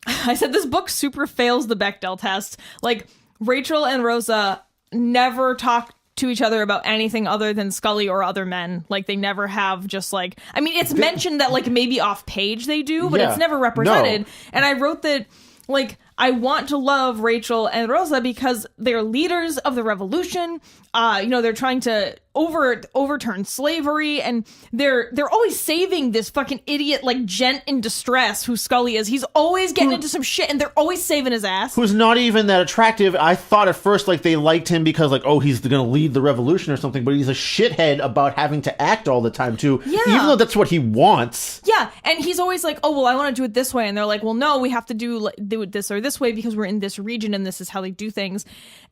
this book super fails the Bechdel test. Like, Rachel and Rosa never talk to each other about anything other than Scully or other men. Like, they never have just, like... I mean, it's mentioned that, like, maybe off-page they do, but it's never represented. No. And I wrote that, like, I want to love Rachel and Rosa because they're leaders of the revolution. They're trying to overturn slavery, and they're always saving this fucking idiot, like, gent in distress who Scully is. He's always getting into some shit, and they're always saving his ass. Who's not even that attractive. I thought at first, like, they liked him because, like, oh, he's gonna lead the revolution or something, but he's a shithead about having to act all the time, too. Yeah. Even though that's what he wants. Yeah, and he's always like, oh, well, I want to do it this way, and they're like, well, no, we have to do it this or this way because we're in this region, and this is how they do things.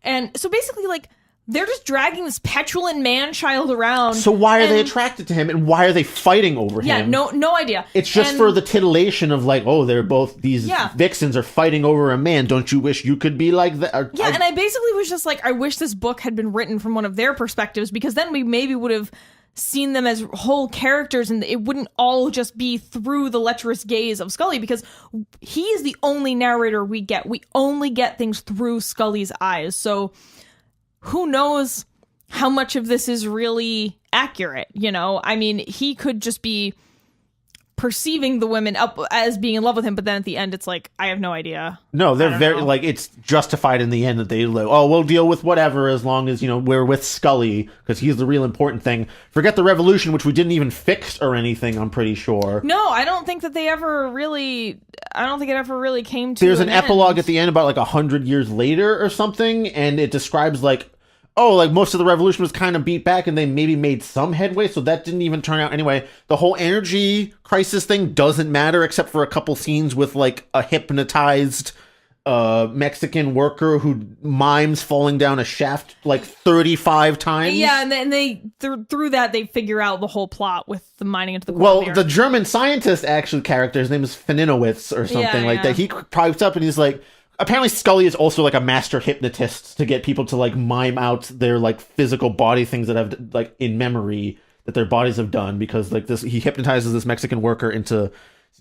And so basically, like, they're just dragging this petulant man-child around. So why are they attracted to him, and why are they fighting over him? Yeah, no idea. It's just for the titillation of, like, oh, they're both, these vixens are fighting over a man. Don't you wish you could be like that? And I basically was just like, I wish this book had been written from one of their perspectives, because then we maybe would have seen them as whole characters, and it wouldn't all just be through the lecherous gaze of Scully, because he is the only narrator we get. We only get things through Scully's eyes. So who knows how much of this is really accurate, you know? I mean, he could just be perceiving the women up as being in love with him, but then at the end it's like, I have no idea. No, they're very like, it's justified in the end that they like, oh, we'll deal with whatever as long as, you know, we're with Scully because he's the real important thing. Forget the revolution, which we didn't even fix or anything, I'm pretty sure. No, I don't think that they ever really, I don't think it ever really came to There's an epilogue at the end about like 100 years later or something, and it describes like, oh, like most of the revolution was kind of beat back and they maybe made some headway, so that didn't even turn out anyway. The whole energy crisis thing doesn't matter except for a couple scenes with like a hypnotized Mexican worker who mimes falling down a shaft like 35 times. Yeah, and then they through that they figure out the whole plot with the mining into the Well, the German scientist actually character, his name is Faninowitz or something like that. He pipes up and he's like, apparently Scully is also like a master hypnotist to get people to like mime out their like physical body things that have like in memory that their bodies have done, because like this, he hypnotizes this Mexican worker into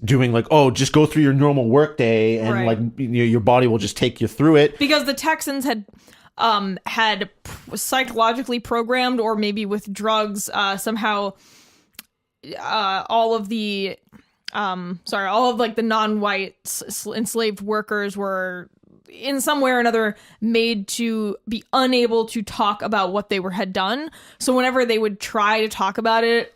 doing like, oh, just go through your normal work day and like, you know, your body will just take you through it. Because the Texans had psychologically programmed, or maybe with drugs, somehow all of like the non-white enslaved workers were in some way or another made to be unable to talk about what they had done. So whenever they would try to talk about it,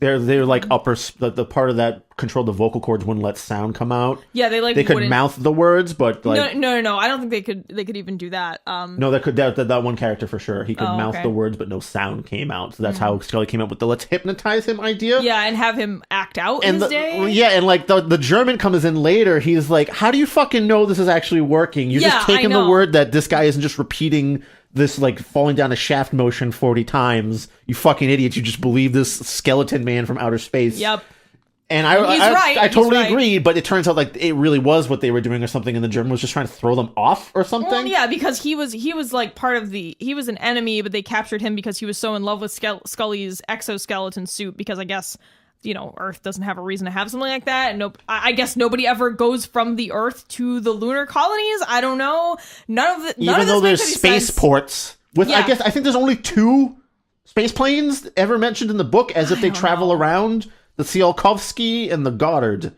they're like the part of that controlled the vocal cords, wouldn't let sound come out. Yeah, they could mouth the words, but like no. I don't think they could even do that. No, that one character for sure. He could mouth the words, but no sound came out. So that's how Scully came up with the let's hypnotize him idea. Yeah, and have him act out his day. Yeah, and like the German comes in later. He's like, how do you fucking know this is actually working? You're just taking the word that this guy isn't just repeating this like falling down a shaft motion 40 times. You fucking idiots. You just believe this skeleton man from outer space. Yep. And I totally agree, but it turns out like it really was what they were doing or something, and the German was just trying to throw them off or something. Well, yeah, because he was like he was an enemy, but they captured him because he was so in love with Scully's exoskeleton suit, because I guess, you know, Earth doesn't have a reason to have something like that. And I guess nobody ever goes from the Earth to the lunar colonies. I don't know. Even though there's spaceports with, I think there's only 2 space planes ever mentioned in the book, as if they travel around. The Tsiolkovsky and the Goddard.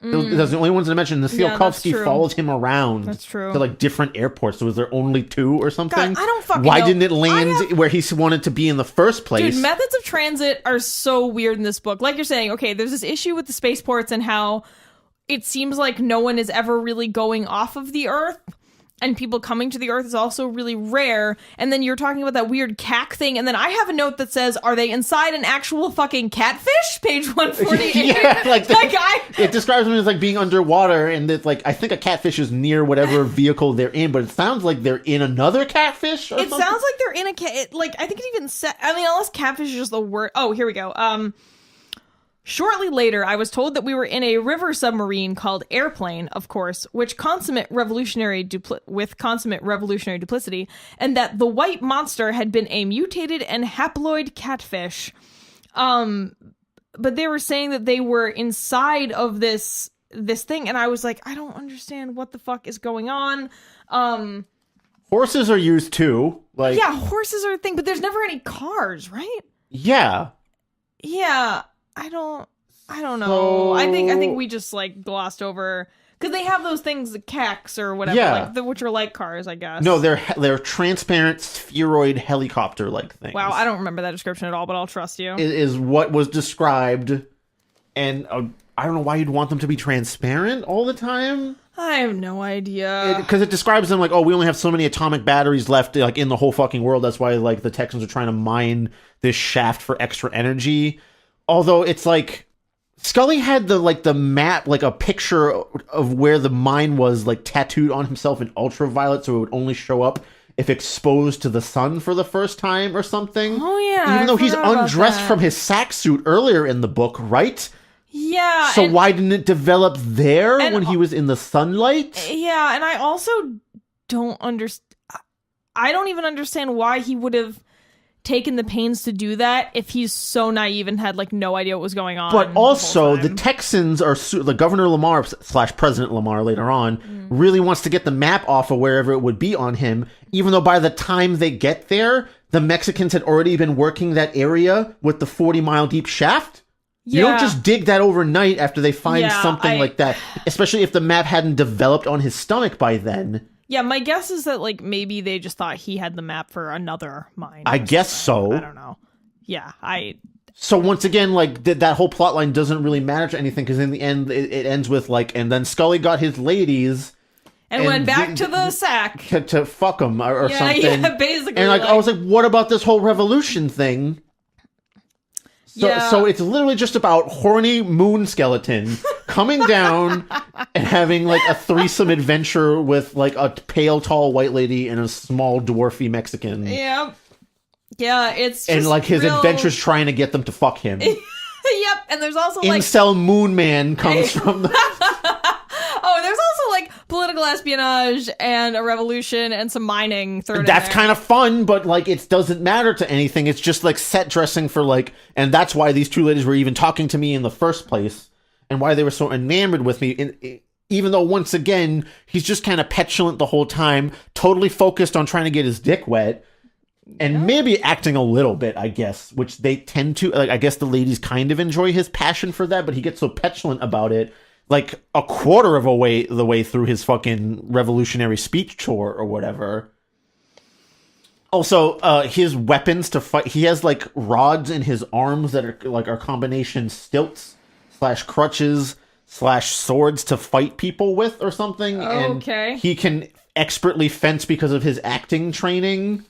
Those are the only ones that I mentioned. The Tsiolkovsky followed him around. That's true. To like different airports. So was there only 2 or something? God, I don't fucking Why know. didn't it land where he wanted to be in the first place? Dude, methods of transit are so weird in this book. Like you're saying, okay, there's this issue with the spaceports and how it seems like no one is ever really going off of the Earth. and people coming to the Earth is also really rare. And then you're talking about that weird cack thing. And then I have a note that says, are they inside an actual fucking catfish? Page 148. Yeah, it describes them as like being underwater, and that like I think a catfish is near whatever vehicle they're in, but it sounds like they're in another catfish. Or something. Sounds like they're in a cat. Like I think it even said. I mean, unless catfish is just the word. Oh, here we go. Shortly later, I was told that we were in a river submarine called Airplane, of course, with consummate revolutionary duplicity, and that the white monster had been a mutated and haploid catfish. But they were saying that they were inside of this thing, and I was like, I don't understand what the fuck is going on. Horses are used too. Like, yeah, horses are a thing, but there's never any cars, right? Yeah. Yeah. I don't know. So, I think we just like glossed over because they have those things, the cacks or whatever, which are like cars, I guess. No, they're transparent spheroid helicopter like things. Wow, I don't remember that description at all, but I'll trust you. Is what was described, and I don't know why you'd want them to be transparent all the time. I have no idea. Because it describes them like, oh, we only have so many atomic batteries left, like in the whole fucking world. That's why like the Texans are trying to mine this shaft for extra energy. Although it's like Scully had the map, like a picture of where the mine was like tattooed on himself in ultraviolet, so it would only show up if exposed to the sun for the first time or something. Oh yeah. Even though he's undressed from his sack suit earlier in the book, right? Yeah. So why didn't it develop there when he was in the sunlight? Yeah, and I also don't understand. I don't even understand why he would have taken the pains to do that if he's so naive and had like no idea what was going on. But also the Texans are the Governor Lamar / President Lamar later on really wants to get the map off of wherever it would be on him, even though by the time they get there, the Mexicans had already been working that area with the 40-mile deep shaft. Yeah. You don't just dig that overnight after they find something like that, especially if the map hadn't developed on his stomach by then. Yeah, my guess is that, like, maybe they just thought he had the map for another mine. I guess so. I don't know. Yeah, So once again, like, that whole plot line doesn't really matter to anything, because in the end, it ends with, like, and then Scully got his ladies... And went back to the sack. To fuck them or something. Yeah, basically. And, like, I was like, what about this whole revolution thing? So it's literally just about horny moon skeleton coming down and having like a threesome adventure with like a pale, tall white lady and a small, dwarfy Mexican. Yeah. Yeah, it's just and like his adventures trying to get them to fuck him. Yep, and there's also Incel Moon Man comes from the... Oh, there's also like political espionage and a revolution and some mining thrown in there. That's kind of fun, but like it doesn't matter to anything. It's just like set dressing for like, and that's why these two ladies were even talking to me in the first place, and why they were so enamored with me. Even though once again he's just kind of petulant the whole time, totally focused on trying to get his dick wet. And maybe acting a little bit, I guess, which they tend to. Like, I guess the ladies kind of enjoy his passion for that, but he gets so petulant about it. Like a quarter of the way through his fucking revolutionary speech tour or whatever. Also, his weapons to fight, he has like rods in his arms that are like a combination stilts / crutches / swords to fight people with or something. Okay. And he can expertly fence because of his acting training.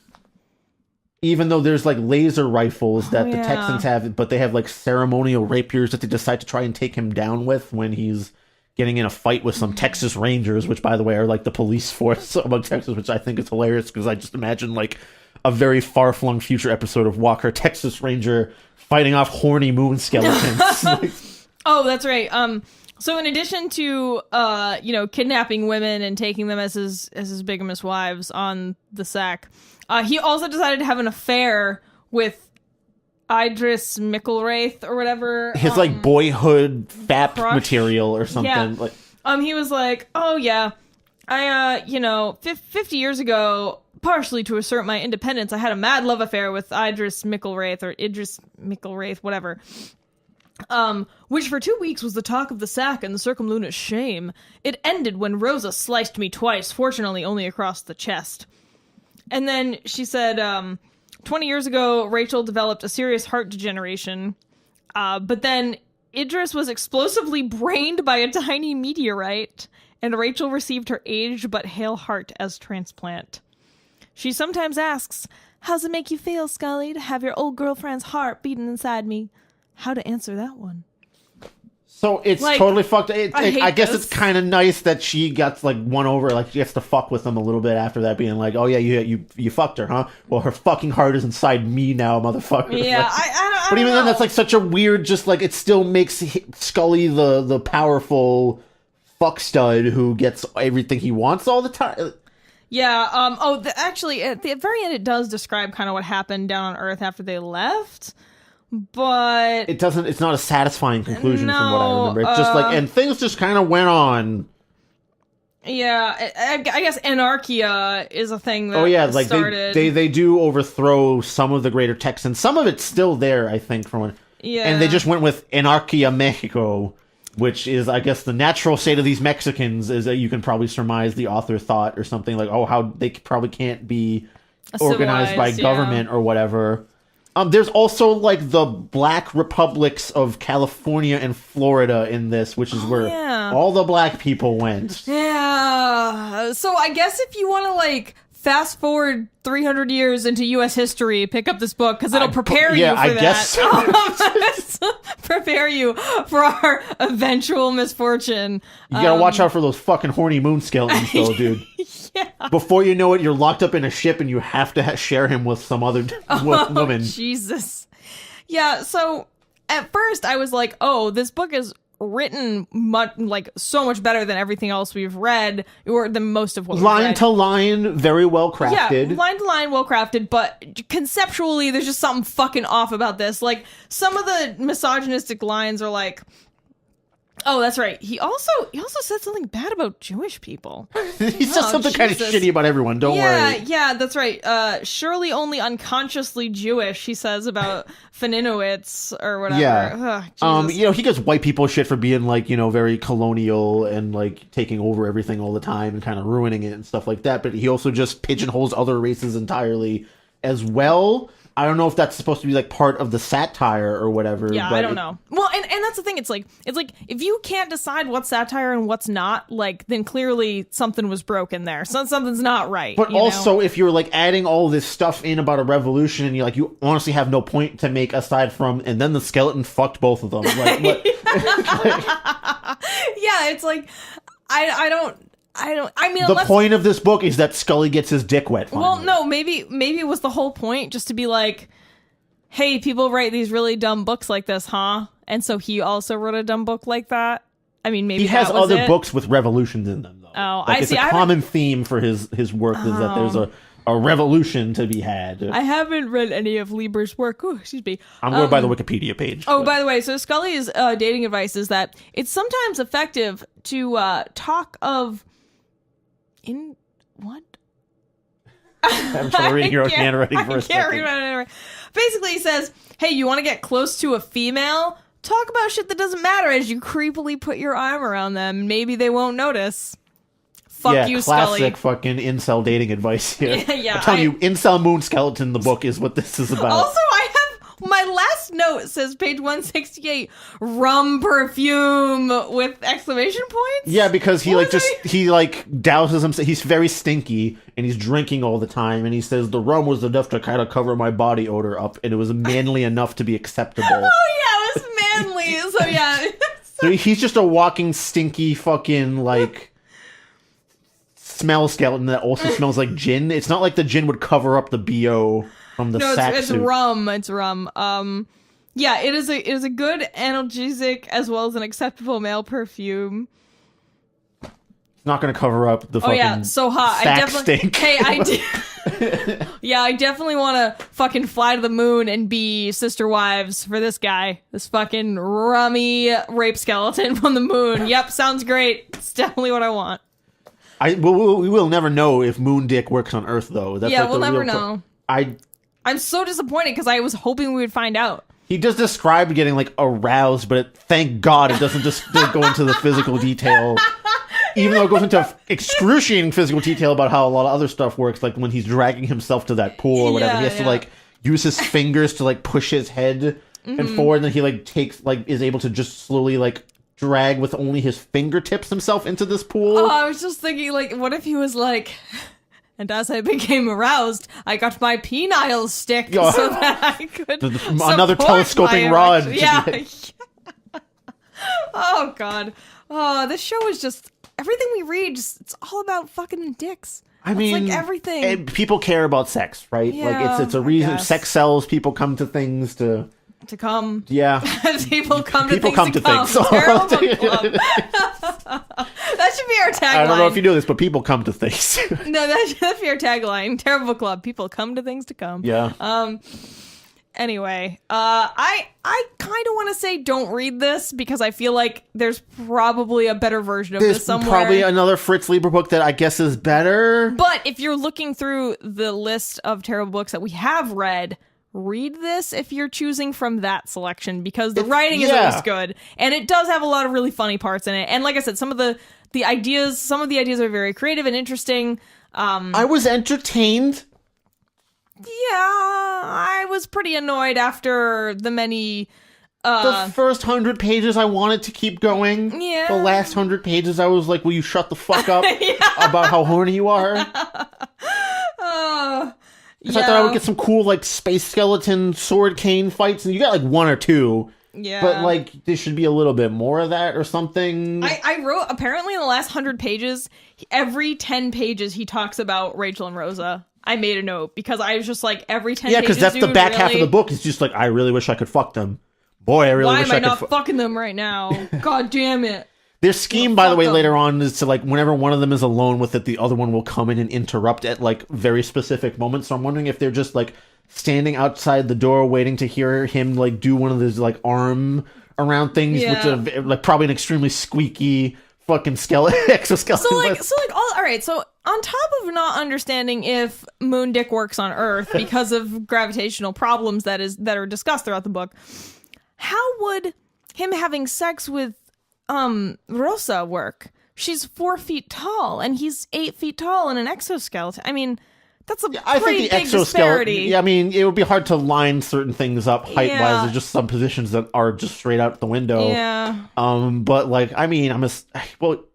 Even though there's like laser rifles that the Texans have, but they have like ceremonial rapiers that they decide to try and take him down with when he's getting in a fight with some Texas Rangers, which by the way are like the police force among Texas, which I think is hilarious because I just imagine like a very far-flung future episode of Walker, Texas Ranger fighting off horny moon skeletons. Oh, that's right. So in addition to kidnapping women and taking them as his bigamous wives on the sack, he also decided to have an affair with Idris Micklewraith or whatever. His like boyhood fap material or something. Yeah. Like he was like, oh yeah, I 50 years ago, partially to assert my independence, I had a mad love affair with Idris Micklewraith, whatever. Which for 2 weeks was the talk of the sack and the circumlunar shame. It ended when Rosa sliced me twice, fortunately only across the chest. And then she said, 20 years ago, Rachel developed a serious heart degeneration. But then Idris was explosively brained by a tiny meteorite. and Rachel received her aged but hale heart as transplant. She sometimes asks, "How's it make you feel, Scully, to have your old girlfriend's heart beating inside me?" How to answer that one? So it's like, totally fucked. I guess this. it's kind of nice that she got like won over. Like she gets to fuck with him a little bit after that, being like, "Oh yeah, you fucked her, huh? Well, her fucking heart is inside me now, motherfucker." Yeah, like, I don't but even know. then, that's like such a weird. Just like it still makes Scully the powerful fuck stud who gets everything he wants all the time. Yeah. Actually, at the very end, it does describe kind of what happened down on Earth after they left. But it doesn't. It's not a satisfying conclusion from what I remember. It's just like, and things just kind of went on. Yeah, I guess anarchia is a thing that like started. They do overthrow some of the greater Texans. Some of it's still there, I think, from when. Yeah, and they just went with Anarquia Mexico, which is, I guess, the natural state of these Mexicans. Is that you can probably surmise the author thought or something like, oh, how they probably can't be organized by government or whatever. There's also like the black republics of California and Florida in this, which is where all the black people went. Yeah. So I guess if you want to like fast forward 300 years into U.S. history, pick up this book because it'll prepare you for I guess that. Prepare you for our eventual misfortune. You gotta watch out for those fucking horny moon skeletons, though, dude. Yeah. Before you know it, you're locked up in a ship and you have to share him with some other woman. Jesus. Yeah, so at first I was like, oh, this book is written so much better than everything else we've read, or than most of what we've read. Line to line, very well crafted. Yeah, line to line, well crafted, but conceptually there's just something fucking off about this. Like, some of the misogynistic lines are like, oh, that's right. He also said something bad about Jewish people. He said something kind of shitty about everyone. Don't worry. Yeah, that's right. Surely only unconsciously Jewish, he says about Faninowitz or whatever. Yeah. Ugh, he gives white people shit for being like, very colonial and like taking over everything all the time and kind of ruining it and stuff like that. But he also just pigeonholes other races entirely as well. I don't know if that's supposed to be like part of the satire or whatever. Yeah, but I don't know. Well, and that's the thing. It's like if you can't decide what's satire and what's not, like, then clearly something was broken there. Something's not right. But also, if you're like adding all this stuff in about a revolution, and you honestly have no point to make aside from, and then the skeleton fucked both of them. Like, what? Yeah, it's like the point of this book is that Scully gets his dick wet finally. Well, no, maybe it was the whole point, just to be like, hey, people write these really dumb books like this, huh? And so he also wrote a dumb book like that. I mean, maybe he has other books with revolutions in them, though. Oh, I see. It's a common theme for his work is that there's a revolution to be had. I haven't read any of Lieber's work. Oh, excuse me. I'm going by the Wikipedia page. Oh, by the way, so Scully's dating advice is that it's sometimes effective to talk of... In what? I'm trying reading your own handwriting for a second. Basically, he says, hey, you want to get close to a female? Talk about shit that doesn't matter as you creepily put your arm around them. Maybe they won't notice. Fuck you, Scully. Classic fucking incel dating advice here. Yeah, I'm telling you, Incel Moon Skeleton, the book, is what this is about. Also, my last note says page 168, rum perfume with exclamation points. Yeah, because he douses himself. He's very stinky and he's drinking all the time. And he says the rum was enough to kind of cover my body odor up, and it was manly enough to be acceptable. Oh yeah, it was manly. So yeah. So he's just a walking stinky fucking like smell skeleton that also smells like gin. It's not like the gin would cover up the BO. From the it's rum. It's rum. Yeah, it is a good analgesic as well as an acceptable male perfume. It's not going to cover up the fucking so hot. sack stink. Hey, I definitely want to fucking fly to the moon and be sister wives for this guy. This fucking rummy rape skeleton from the moon. Yep, sounds great. It's definitely what I want. We will never know if moon dick works on Earth, though. That's we'll never know. I'm so disappointed because I was hoping we would find out. He does describe getting like aroused, but thank God it doesn't just go into the physical detail. Even though it goes into excruciating physical detail about how a lot of other stuff works, like when he's dragging himself to that pool or whatever, he has to like use his fingers to like push his head and forward, and then he like takes like is able to just slowly like drag with only his fingertips himself into this pool. Oh, I was just thinking, like, what if he was like, and as I became aroused, I got my penile stick so that I could another telescoping rod. Yeah. Oh, God. Oh, this show is just, everything we read, it's all about fucking dicks. I mean, like everything. People care about sex, right? Yeah, like it's a reason. Sex sells. People come to things to come. Yeah. People come to people things come to things. Terrible club. That should be our tagline. I don't know if you know this, but people come to things. No, that should be our tagline. Terrible club. People come to things to come. Yeah. Anyway, I kind of want to say don't read this because I feel like there's probably a better version of this somewhere. There's probably another Fritz Leiber book that I guess is better. But if you're looking through the list of terrible books that we have read, read this if you're choosing from that selection because the writing is always good. And it does have a lot of really funny parts in it. And like I said, some of the ideas are very creative and interesting. I was entertained. Yeah, I was pretty annoyed after the many... the first 100 pages, I wanted to keep going. Yeah. The last 100 pages, I was like, will you shut the fuck up about how horny you are? Because I thought I would get some cool, like, space skeleton sword cane fights, and you got, like, one or two. Yeah. But, like, there should be a little bit more of that or something. I wrote, apparently in the last 100 pages, every 10 pages he talks about Rachel and Rosa. I made a note because I was just like, every 10 pages. Yeah, because that's the back half of the book. It's just like, I really wish I could fuck them. Boy, I really wish I could. Why am I not fucking them right now? God damn it. Their scheme, by the way, later on is to, like, whenever one of them is alone with it, the other one will come in and interrupt at, like, very specific moments. So I'm wondering if they're just, like, standing outside the door waiting to hear him, like, do one of those, like, arm around things, which are, like, probably an extremely squeaky fucking exoskeleton. All right, so on top of not understanding if Moon Dick works on Earth because of gravitational problems that are discussed throughout the book, how would him having sex with Rosa work? She's 4 feet tall and he's 8 feet tall in an exoskeleton. I mean, that's a pretty big disparity. Yeah, I mean, it would be hard to line certain things up height-wise. There's just some positions that are just straight out the window. Yeah. But, like, I mean, I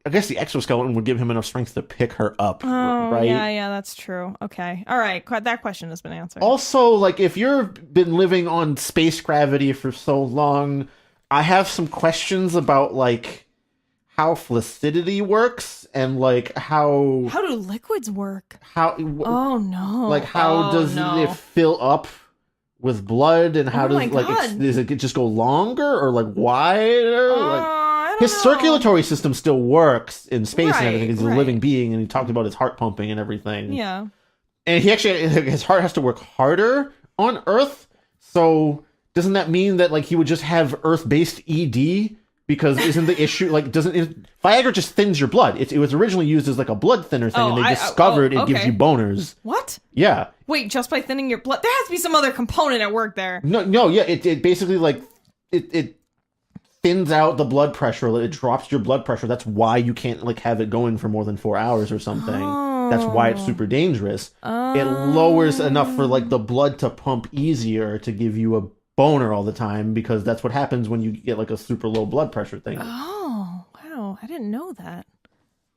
guess the exoskeleton would give him enough strength to pick her up, right? Yeah, that's true. Okay. All right, that question has been answered. Also, like, if you've been living on space gravity for so long, I have some questions about, like, how flaccidity works and, like, how do liquids work? Oh no! Like, how does it fill up with blood, and how does it just go longer or like wider? His circulatory system still works in space and everything. He's a living being, and he talked about his heart pumping and everything. Yeah, and his heart has to work harder on Earth. So doesn't that mean that, like, he would just have Earth-based ED? Because isn't the issue, like, Viagra just thins your blood. It was originally used as, like, a blood thinner thing, and they discovered it gives you boners. What? Yeah. Wait, just by thinning your blood? There has to be some other component at work there. No, yeah, it basically, like, it thins out the blood pressure. It drops your blood pressure. That's why you can't, like, have it going for more than 4 hours or something. Oh. That's why it's super dangerous. Oh. It lowers enough for, like, the blood to pump easier to give you a boner all the time, because that's what happens when you get, like, a super low blood pressure thing. Oh, wow. I didn't know that.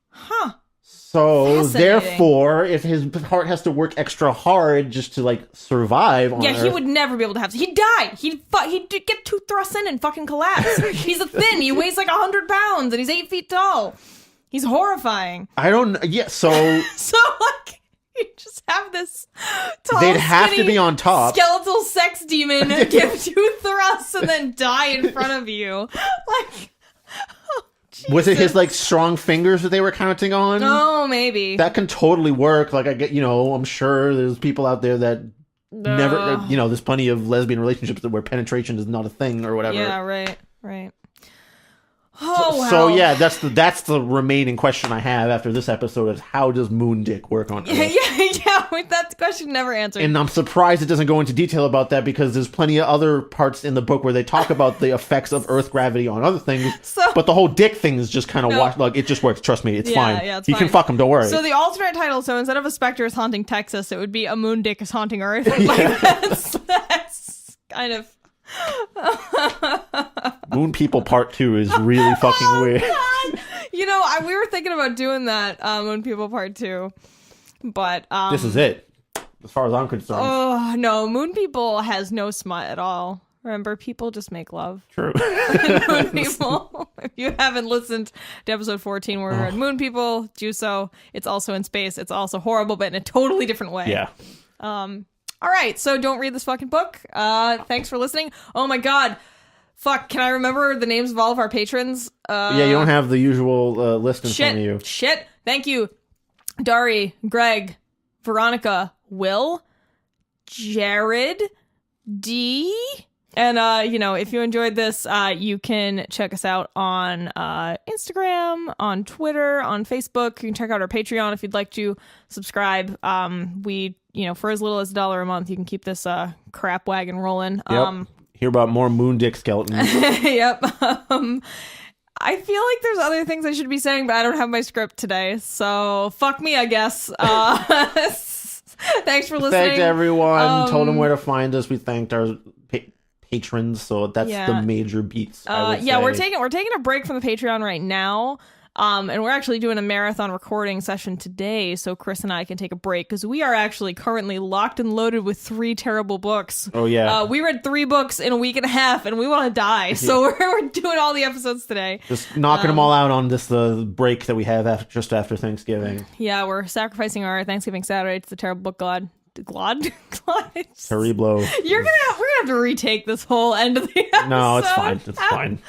Huh. So, therefore, if his heart has to work extra hard just to, like, survive on Earth, he would never be able to have... He'd die. He'd get 2 thrusts in and fucking collapse. He's a thin. He weighs, like, 100 pounds, and he's 8 feet tall. He's horrifying. I don't know. Yeah, so... So, like... You just have this tall, they'd have to be on top. Skeletal sex demon give 2 thrusts and then die in front of you. Like, was it his, like, strong fingers that they were counting on? Oh, maybe. That can totally work. Like, I'm sure there's people out there that never, there's plenty of lesbian relationships where penetration is not a thing or whatever. Yeah, right. Oh, wow. So yeah, that's the remaining question I have after this episode is, how does Moon Dick work on Earth? Yeah, that question never answered. And I'm surprised it doesn't go into detail about that, because there's plenty of other parts in the book where they talk about the effects of Earth gravity on other things. But the whole dick thing is just kind of like, it just works. Trust me, it's fine. Yeah, it's you fine. can fuck him. Don't worry. So the alternate title, so instead of a Spectre is haunting Texas, it would be a Moon Dick is haunting Earth. Like, that's kind of. Moon People Part 2 is really fucking weird. God. You know, we were thinking about doing that Moon People Part 2, but this is it, as far as I'm concerned. Oh no, Moon People has no smut at all. Remember, people just make love. True. Moon People. If you haven't listened to episode 14 where we read Moon People, Juso, it's also in space. It's also horrible, but in a totally different way. Yeah. All right, so don't read this fucking book. Thanks for listening. Oh my god. Fuck, can I remember the names of all of our patrons? Yeah, you don't have the usual list in front of you. Shit. Thank you. Dari, Greg, Veronica, Will, Jared, D. And, if you enjoyed this, you can check us out on Instagram, on Twitter, on Facebook. You can check out our Patreon if you'd like to subscribe. We, for as little as $1 a month, you can keep this crap wagon rolling. Yep. Hear about more moon dick skeletons. Yep. I feel like there's other things I should be saying, but I don't have my script today. So fuck me, I guess. Thanks for listening. Thanks, everyone. Told them where to find us. We thanked our patrons, so that's the major beats. I would say. We're taking a break from the Patreon right now, and we're actually doing a marathon recording session today, so Chris and I can take a break because we are actually currently locked and loaded with 3 terrible books. Oh yeah, we read 3 books in a week and a half, and we want to die. So we're doing all the episodes today, just knocking them all out on this break that we have just after Thanksgiving. Yeah, we're sacrificing our Thanksgiving Saturday to the terrible book Glad. Terrible. We're gonna have to retake this whole end of the episode. No, it's fine. It's fine.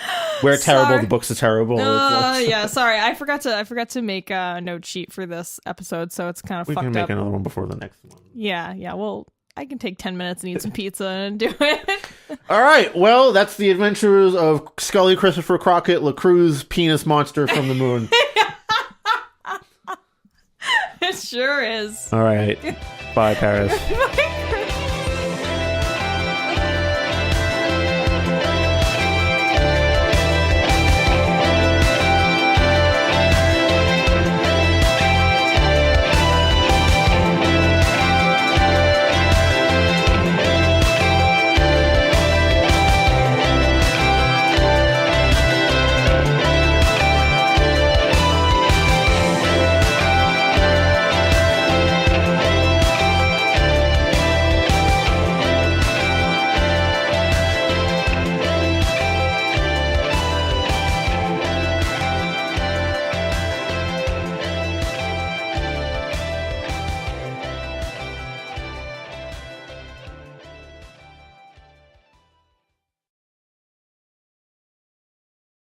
We're terrible. The books are terrible. Yeah, sorry. I forgot to make a note sheet for this episode, so it's kind of fucked up. We can make another one before the next one. Yeah. Well, I can take 10 minutes and eat some pizza and do it. All right. Well, that's the adventures of Scully Christopher Crockett, LaCruz, penis monster from the moon. It sure is. All right. Bye, Paris. Bye.